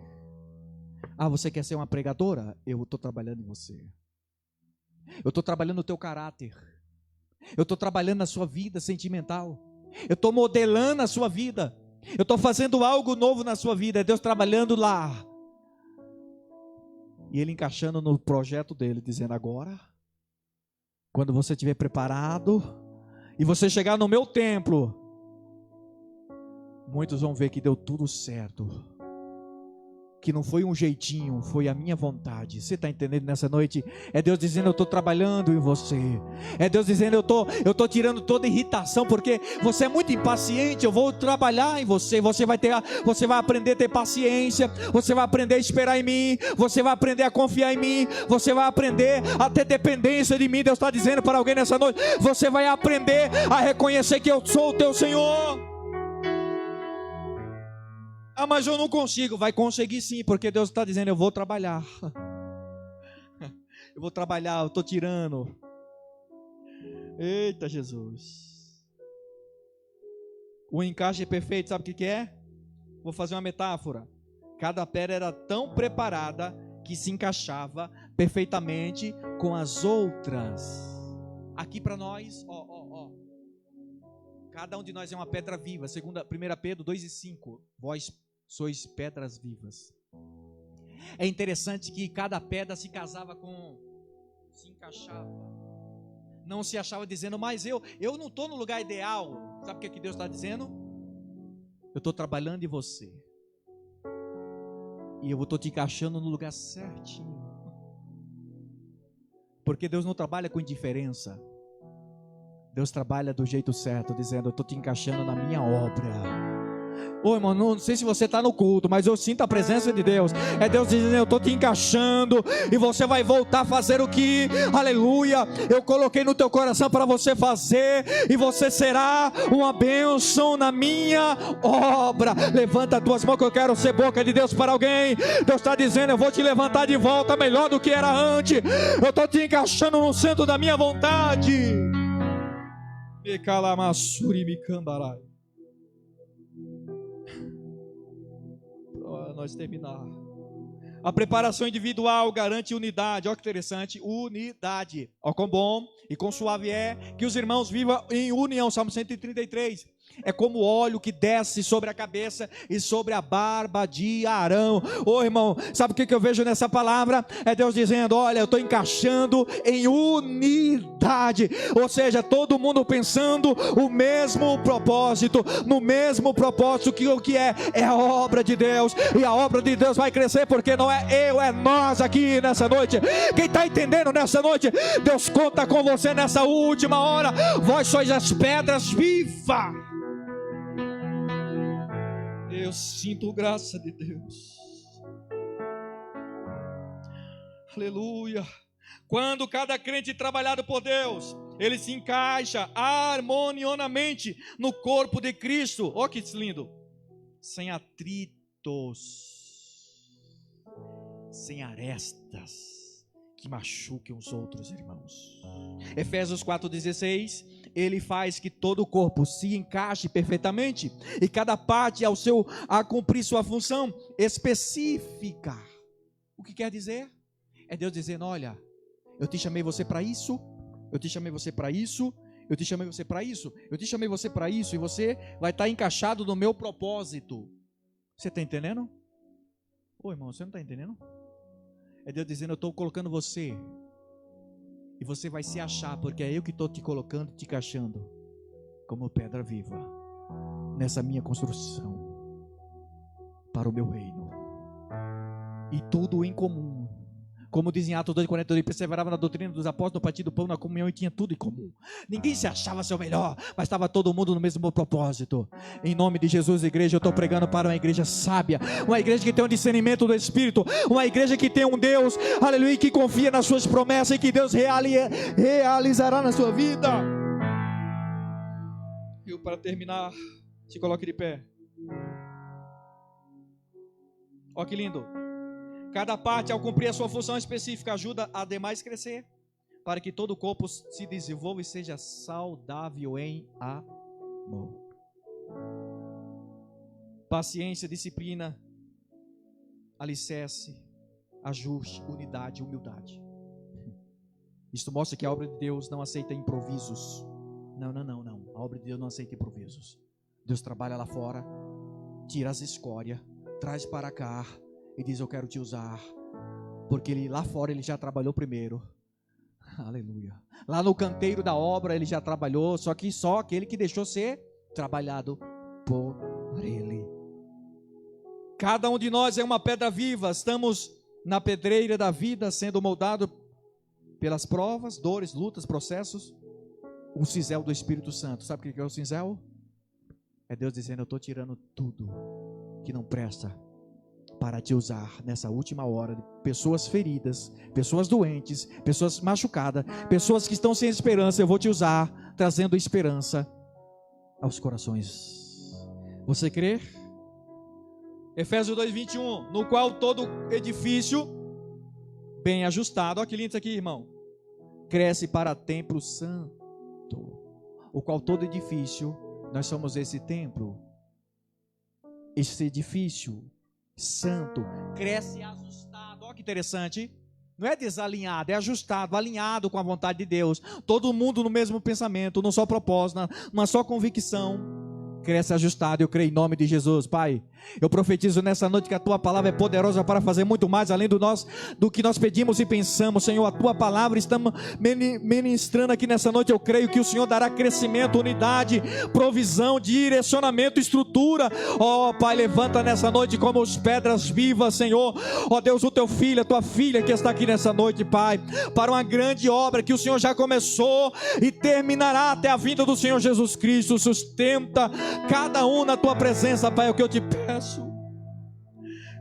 [SPEAKER 1] Ah, você quer ser uma pregadora? Eu estou trabalhando em você. Eu estou trabalhando no teu caráter. Eu estou trabalhando na sua vida sentimental. Eu estou modelando a sua vida. Eu estou fazendo algo novo na sua vida. É Deus trabalhando lá. E Ele encaixando no projeto dele, dizendo: agora, quando você estiver preparado e você chegar no meu templo, muitos vão ver que deu tudo certo, que não foi um jeitinho, foi a minha vontade. Você está entendendo nessa noite? É Deus dizendo: eu estou trabalhando em você. É Deus dizendo: eu estou tirando toda irritação, porque você é muito impaciente. Eu vou trabalhar em você. Você vai aprender a ter paciência. Você vai aprender a esperar em mim. Você vai aprender a confiar em mim. Você vai aprender a ter dependência de mim. Deus está dizendo para alguém nessa noite: você vai aprender a reconhecer que eu sou o teu Senhor. Ah, mas eu não consigo. Vai conseguir sim, porque Deus está dizendo: eu vou trabalhar. Eu vou trabalhar, eu estou tirando. Eita Jesus. O encaixe perfeito, sabe o que é? Vou fazer uma metáfora. Cada pedra era tão preparada que se encaixava perfeitamente com as outras. Aqui para nós, cada um de nós é uma pedra viva. 1 Pedro 2:5. Vós sois pedras vivas. É interessante que cada pedra se encaixava. Não se achava dizendo: mas eu não estou no lugar ideal. Sabe o que Deus está dizendo? Eu estou trabalhando em você, e eu estou te encaixando no lugar certinho. Porque Deus não trabalha com indiferença. Deus trabalha do jeito certo, dizendo: eu estou te encaixando na minha obra. Ô irmão, não sei se você está no culto, mas eu sinto a presença de Deus. É Deus dizendo: eu estou te encaixando, e você vai voltar a fazer o que, aleluia, eu coloquei no teu coração para você fazer, e você será uma bênção na minha obra. Levanta as tuas mãos que eu quero ser boca de Deus para alguém. Deus está dizendo: eu vou te levantar de volta melhor do que era antes. Eu estou te encaixando no centro da minha vontade. Me calamassuri me cambarai. Nós terminar. A preparação individual garante unidade. Olha que interessante, unidade. Olha quão bom e quão suave é que os irmãos vivam em união. Salmo 133. é como óleo que desce sobre a cabeça e sobre a barba de Arão. Ô irmão, sabe o que eu vejo nessa palavra? É Deus dizendo: olha, eu estou encaixando em unidade, ou seja, todo mundo pensando o mesmo propósito, no mesmo propósito, que o que é a obra de Deus, e a obra de Deus vai crescer, porque não é eu, é nós aqui nessa noite. Quem está entendendo nessa noite? Deus conta com você nessa última hora. Vós sois as pedras vivas. Eu sinto graça de Deus. Aleluia. Quando cada crente trabalhado por Deus, ele se encaixa harmoniosamente no corpo de Cristo. Olha que lindo. Sem atritos, sem arestas que machuquem os outros irmãos. Efésios 4,16, ele faz que todo o corpo se encaixe perfeitamente, e cada parte a cumprir sua função específica. O que quer dizer? É Deus dizendo: olha, eu te chamei você para isso, eu te chamei você para isso, eu te chamei você para isso, eu te chamei você para isso, e você vai estar encaixado no meu propósito. Você está entendendo? Ô irmão, você não está entendendo? É Deus dizendo: eu estou colocando você, e você vai se achar, porque é eu que estou te colocando, te encaixando como pedra viva nessa minha construção para o meu reino. E tudo em comum, como diz em Atos 2,42, perseverava na doutrina dos apóstolos, no partir do pão, na comunhão, e tinha tudo em comum. Ninguém se achava ser o melhor, mas estava todo mundo no mesmo propósito. Em nome de Jesus, igreja, eu estou pregando para uma igreja sábia, uma igreja que tem um discernimento do Espírito, uma igreja que tem um Deus, aleluia, que confia nas suas promessas e que Deus realizará na sua vida. E para terminar, se coloque de pé. Olha que lindo. Cada parte, ao cumprir a sua função específica, ajuda a demais crescer, para que todo o corpo se desenvolva e seja saudável em amor. Paciência, disciplina, alicerce, ajuste, unidade, humildade. Isto mostra que a obra de Deus não aceita improvisos. Não. A obra de Deus não aceita improvisos. Deus trabalha lá fora, tira as escórias, traz para cá e diz: eu quero te usar, porque ele lá fora ele já trabalhou primeiro. Aleluia. Lá no canteiro da obra ele já trabalhou, só que só aquele que deixou ser trabalhado por ele. Cada um de nós é uma pedra viva. Estamos na pedreira da vida, sendo moldado pelas provas, dores, lutas, processos. Um cinzel do Espírito Santo. Sabe o que é o cinzel? É Deus dizendo: eu estou tirando tudo que não presta para te usar nessa última hora. Pessoas feridas, pessoas doentes, pessoas machucadas, pessoas que estão sem esperança, eu vou te usar, trazendo esperança aos corações. Você crê? Efésios 2,21, no qual todo edifício bem ajustado, olha que lindo isso aqui, irmão, cresce para templo santo, o qual todo edifício, nós somos esse templo, esse edifício santo, cresce ajustado. Olha que interessante, não é desalinhado, é ajustado, alinhado com a vontade de Deus, todo mundo no mesmo pensamento, num só propósito, numa só convicção, cresce ajustado. Eu creio em nome de Jesus. Pai, eu profetizo nessa noite que a tua palavra é poderosa para fazer muito mais além do que nós pedimos e pensamos. Senhor, a tua palavra estamos ministrando aqui nessa noite. Eu creio que o Senhor dará crescimento, unidade, provisão, direcionamento, estrutura. Ó Pai, levanta nessa noite como as pedras vivas, Senhor. Ó Deus, o teu filho, a tua filha que está aqui nessa noite, Pai, para uma grande obra que o Senhor já começou e terminará até a vinda do Senhor Jesus Cristo. Sustenta cada um na tua presença, Pai, é o que eu te peço,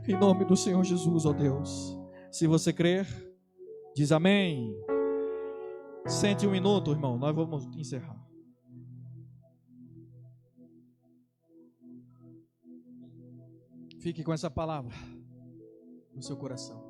[SPEAKER 1] em nome do Senhor Jesus, ó Deus. Se você crer, diz amém. Sente um minuto, irmão, nós vamos encerrar. Fique com essa palavra no seu coração.